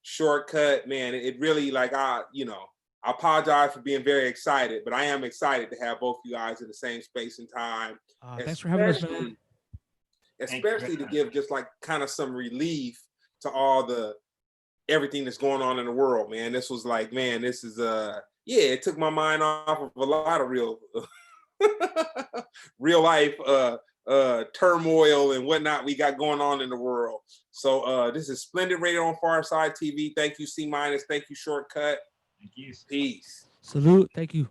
ShortKut, man. It really, like, I apologize for being very excited, but I am excited to have both you guys in the same space and time. Thanks for having us, man. Especially to give just like kind of some relief to all everything that's going on in the world, man. This was like, man, this is it took my mind off of a lot of real life turmoil and whatnot we got going on in the world. So this is Splendid Radio on Pharcyde TV. Thank you, C-Minus. Thank you, ShortKut. Thank you. Peace. Salute. Thank you.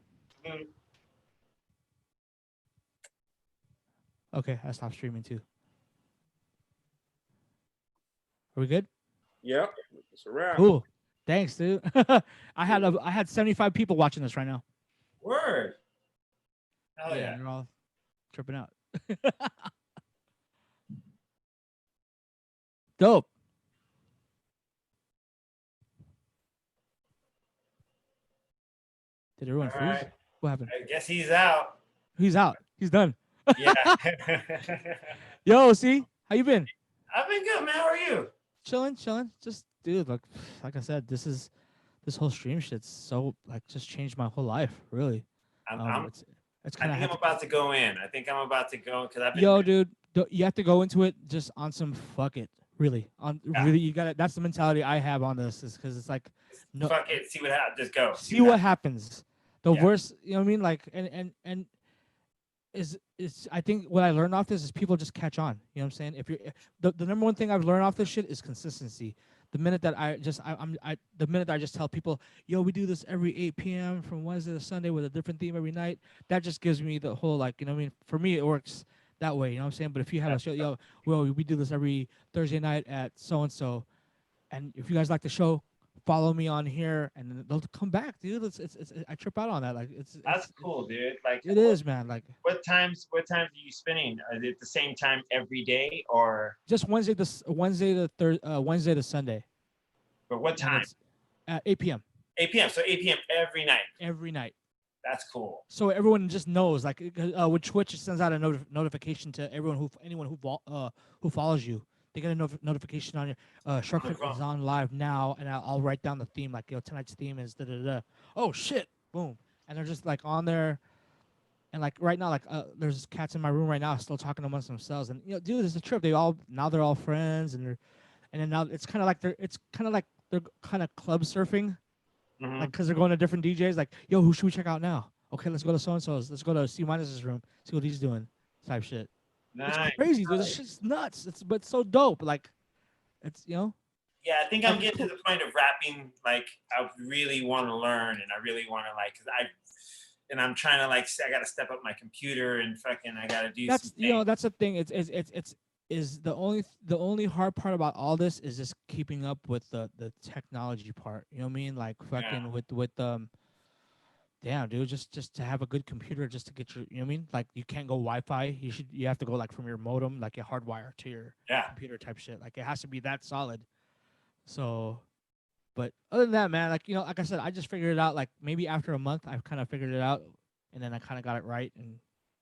Okay, I stopped streaming too. Are we good? Yep. It's a wrap. Cool. Thanks, dude. I had 75 people watching this right now. Word. Hell yeah. They're all tripping out. Dope. Did everyone freeze? Right. What happened? I guess he's out. He's out. He's done. Yeah. Yo, see? How you been? I've been good, man. How are you? Chilling. Just, dude, like I said, this whole stream shit's so, like, just changed my whole life, really. It's kind of. I'm about to go in. I think I'm about to go because I've been. Yo, dude, you have to go into it just on some fuck it, really. Really, you got it. That's the mentality I have on this, is because it's like, no, fuck it, see what happens. Just go. See what happens. The worst, you know what I mean? Like, and is I think what I learned off this is people just catch on. You know what I'm saying? If you're the number one thing I've learned off this shit is consistency. The minute that the minute that I just tell people, yo, we do this every 8 p.m. from Wednesday to Sunday with a different theme every night, that just gives me the whole, like, you know what I mean? For me, it works that way, you know what I'm saying? But if you have a show, yo, well, we do this every Thursday night at so-and-so, and if you guys like the show, follow me on here, and they'll come back, dude. It's I trip out on that. Like, that's cool, dude. Like, it is, man. Like, what times are you spinning? Is it the same time every day, or just Wednesday to Sunday? But what time? At 8 p.m. 8 p.m. So 8 p.m. every night. Every night. That's cool. So everyone just knows. Like, with Twitch, it sends out a notification to anyone who follows you. They get a notification on your ShortKut is on live now, and I'll write down the theme, like, yo, tonight's theme is da-da-da. Oh shit, boom, and they're just like on there, and like right now, like there's cats in my room right now still talking amongst themselves, and, you know, dude, it's a trip. They're all friends, and then now it's kind of like they're kind of club surfing, like, because they're going to different DJs. Like, yo, who should we check out now? Okay, let's go to so and so's. Let's go to C-Minus's room, see what he's doing, type shit. Nice. It's crazy, dude. This shit's nuts. But it's so dope. Like, it's, you know. Yeah, I think I'm getting to the point of rapping. Like, I really want to learn, and I really want to, like, I'm trying to, like, I got to step up my computer and fucking, I got to do. That's, you know, that's the thing. It's the only hard part about all this is just keeping up with the technology part. You know what I mean? Like, fucking with damn, dude, just to have a good computer, just to get your, you know what I mean? Like, you can't go Wi-Fi. You have to go, like, from your modem, like a hardwire to your computer type shit. Like, it has to be that solid. So, but other than that, man, like, you know, like I said, I just figured it out. Like, maybe after a month, I've kind of figured it out, and then I kind of got it right, and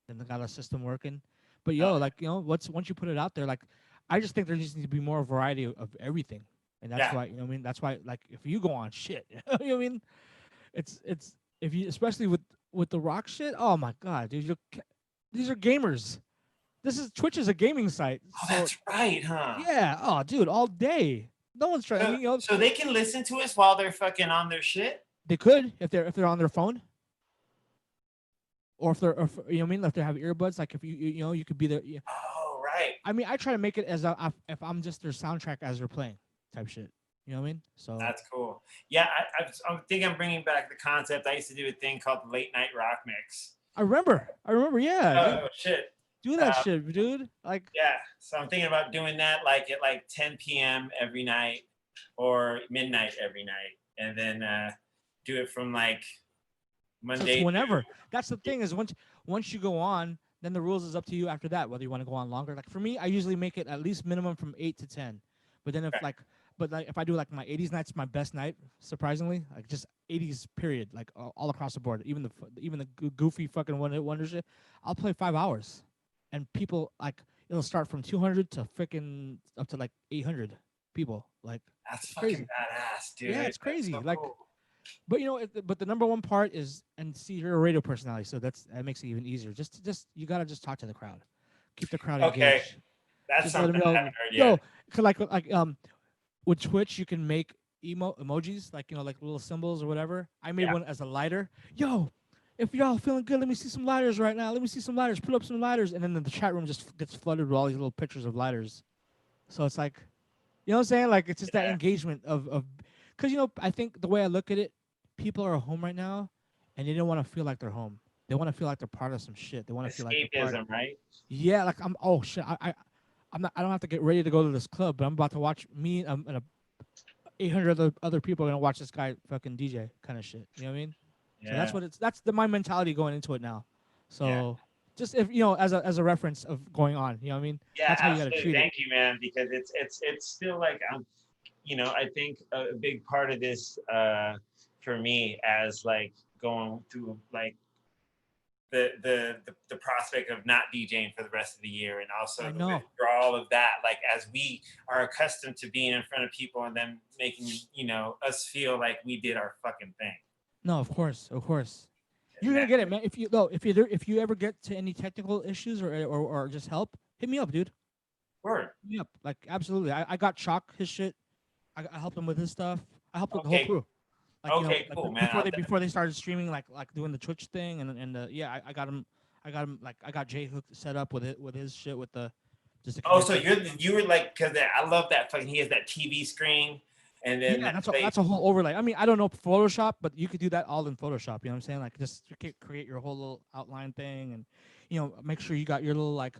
then I got a system working. But yo, like, you know, once you put it out there, like, I just think there just needs to be more variety of everything, and that's why, you know what I mean? That's why, like, if you go on shit, you know what I mean? It's. If you, especially with the rock shit, oh my god, dude, these are gamers. Twitch is a gaming site. Oh, so, that's right, huh? Yeah. Oh, dude, all day. No one's trying. So, I mean, you know, so they can listen to us while they're fucking on their shit. They could if they're on their phone, or if you know what I mean, if they have earbuds. Like, if you know, you could be there. Yeah. Oh, right. I mean, I try to make it as if I'm just their soundtrack as they're playing, type shit. You know what I mean? So that's cool. Yeah, I think I'm bringing back the concept. I used to do a thing called the late night rock mix. I remember. Yeah. Oh shit. Do that shit, dude. Like, yeah. So I'm thinking about doing that, like, at like 10 p.m. every night or midnight every night. and then do it from like Monday. Just whenever. That's the thing is once you go on, then the rules is up to you after that, whether you want to go on longer. Like for me, I usually make it at least minimum from 8 to 10. But then if if I do like my 80s night's my best night, surprisingly, like just 80s period, like all across the board, even the goofy fucking wonder shit, I'll play 5 hours, and people like it'll start from 200 to freaking up to like 800 people. Like that's crazy. fucking badass, dude. Yeah, it's crazy. So like. cool. But you know, but the number one part is, and see, you're a radio personality, so that makes it even easier. Just you gotta just talk to the crowd, keep the crowd engaged. That's just something let them know. I haven't heard yet. Yo, like with Twitch, you can make emojis, like like little symbols or whatever. I made one as a lighter. Yo, if y'all feeling good, let me see some lighters right now. Let me see some lighters. Put up some lighters, and then the chat room just gets flooded with all these little pictures of lighters. So it's like, you know what I'm saying? Like it's just that engagement of. Because, I think the way I look at it, people are home right now, and they don't want to feel like they're home. They want to feel like they're part of some shit. They want to feel like they're part. Escapism, right? Yeah, like oh shit, I'm not. I don't have to get ready to go to this club, but I'm about to watch me and 800 other people are gonna watch this guy fucking DJ kind of shit. You know what I mean? Yeah. So that's my mentality going into it now. So just if as a reference of going on, you know what I mean? Yeah, that's how absolutely. you gotta treat Thank you, man, because it's still like I think a big part of this for me as like going through like the prospect of not DJing for the rest of the year, and also the withdrawal of that, like as we are accustomed to being in front of people and then making us feel like we did our fucking thing. No, of course. You're gonna get it, man. If you ever get to any technical issues or just help, hit me up, dude. Word. Hit me up, like absolutely. I got Chalk his shit. I helped him with his stuff. I helped the whole crew. Like, cool, man. Before before they started streaming, like doing the Twitch thing, and I got him. Like I got Jay hooked set up with his shit with the. So you were like, because I love that fucking. He has that TV screen, and then that's a whole overlay. I mean, I don't know Photoshop, but you could do that all in Photoshop. You know what I'm saying? Like just create your whole little outline thing, and make sure you got your little like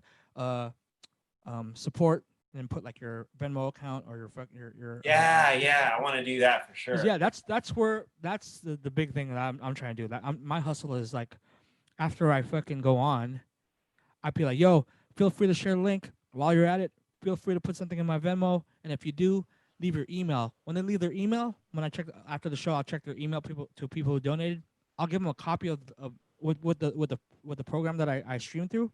support. And then put like your Venmo account or your I want to do that for sure. Yeah, that's the big thing that I'm trying to do. That my hustle is like, after I fucking go on, I'd be like, yo, feel free to share the link while you're at it. Feel free to put something in my Venmo, and if you do, leave your email. When they leave their email, when I check after the show, I'll check their email people who donated. I'll give them a copy of with the program that I stream through.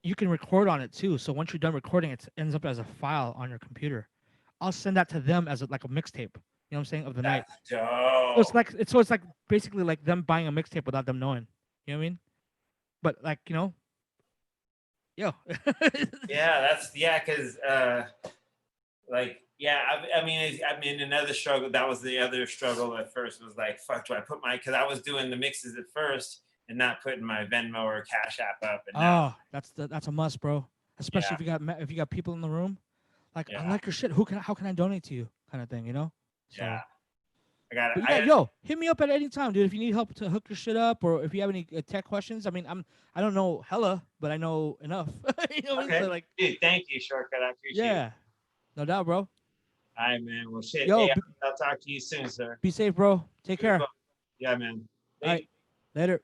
You can record on it too. So once you're done recording, it ends up as a file on your computer. I'll send that to them as like a mixtape. You know what I'm saying? Of the night. Dope. So it's like basically like them buying a mixtape without them knowing. You know what I mean? But like, yo. Because I mean another struggle. That was the other struggle at first, was like, fuck, do I put because I was doing the mixes at first and not putting my Venmo or Cash App up. And that's a must, bro. Especially if you got people in the room. Like, I like your shit. How can I donate to you? Kind of thing, So, yeah. I got it. But yo, hit me up at any time, dude. If you need help to hook your shit up, or if you have any tech questions. I mean, I don't know hella, but I know enough. You know what I mean? So, like, dude, thank you, ShortKut. I appreciate it. Yeah, no doubt, bro. All right, man. Well, shit. Yo, I'll talk to you soon, sir. Be safe, bro. Take care. Yeah, man. All right. Later.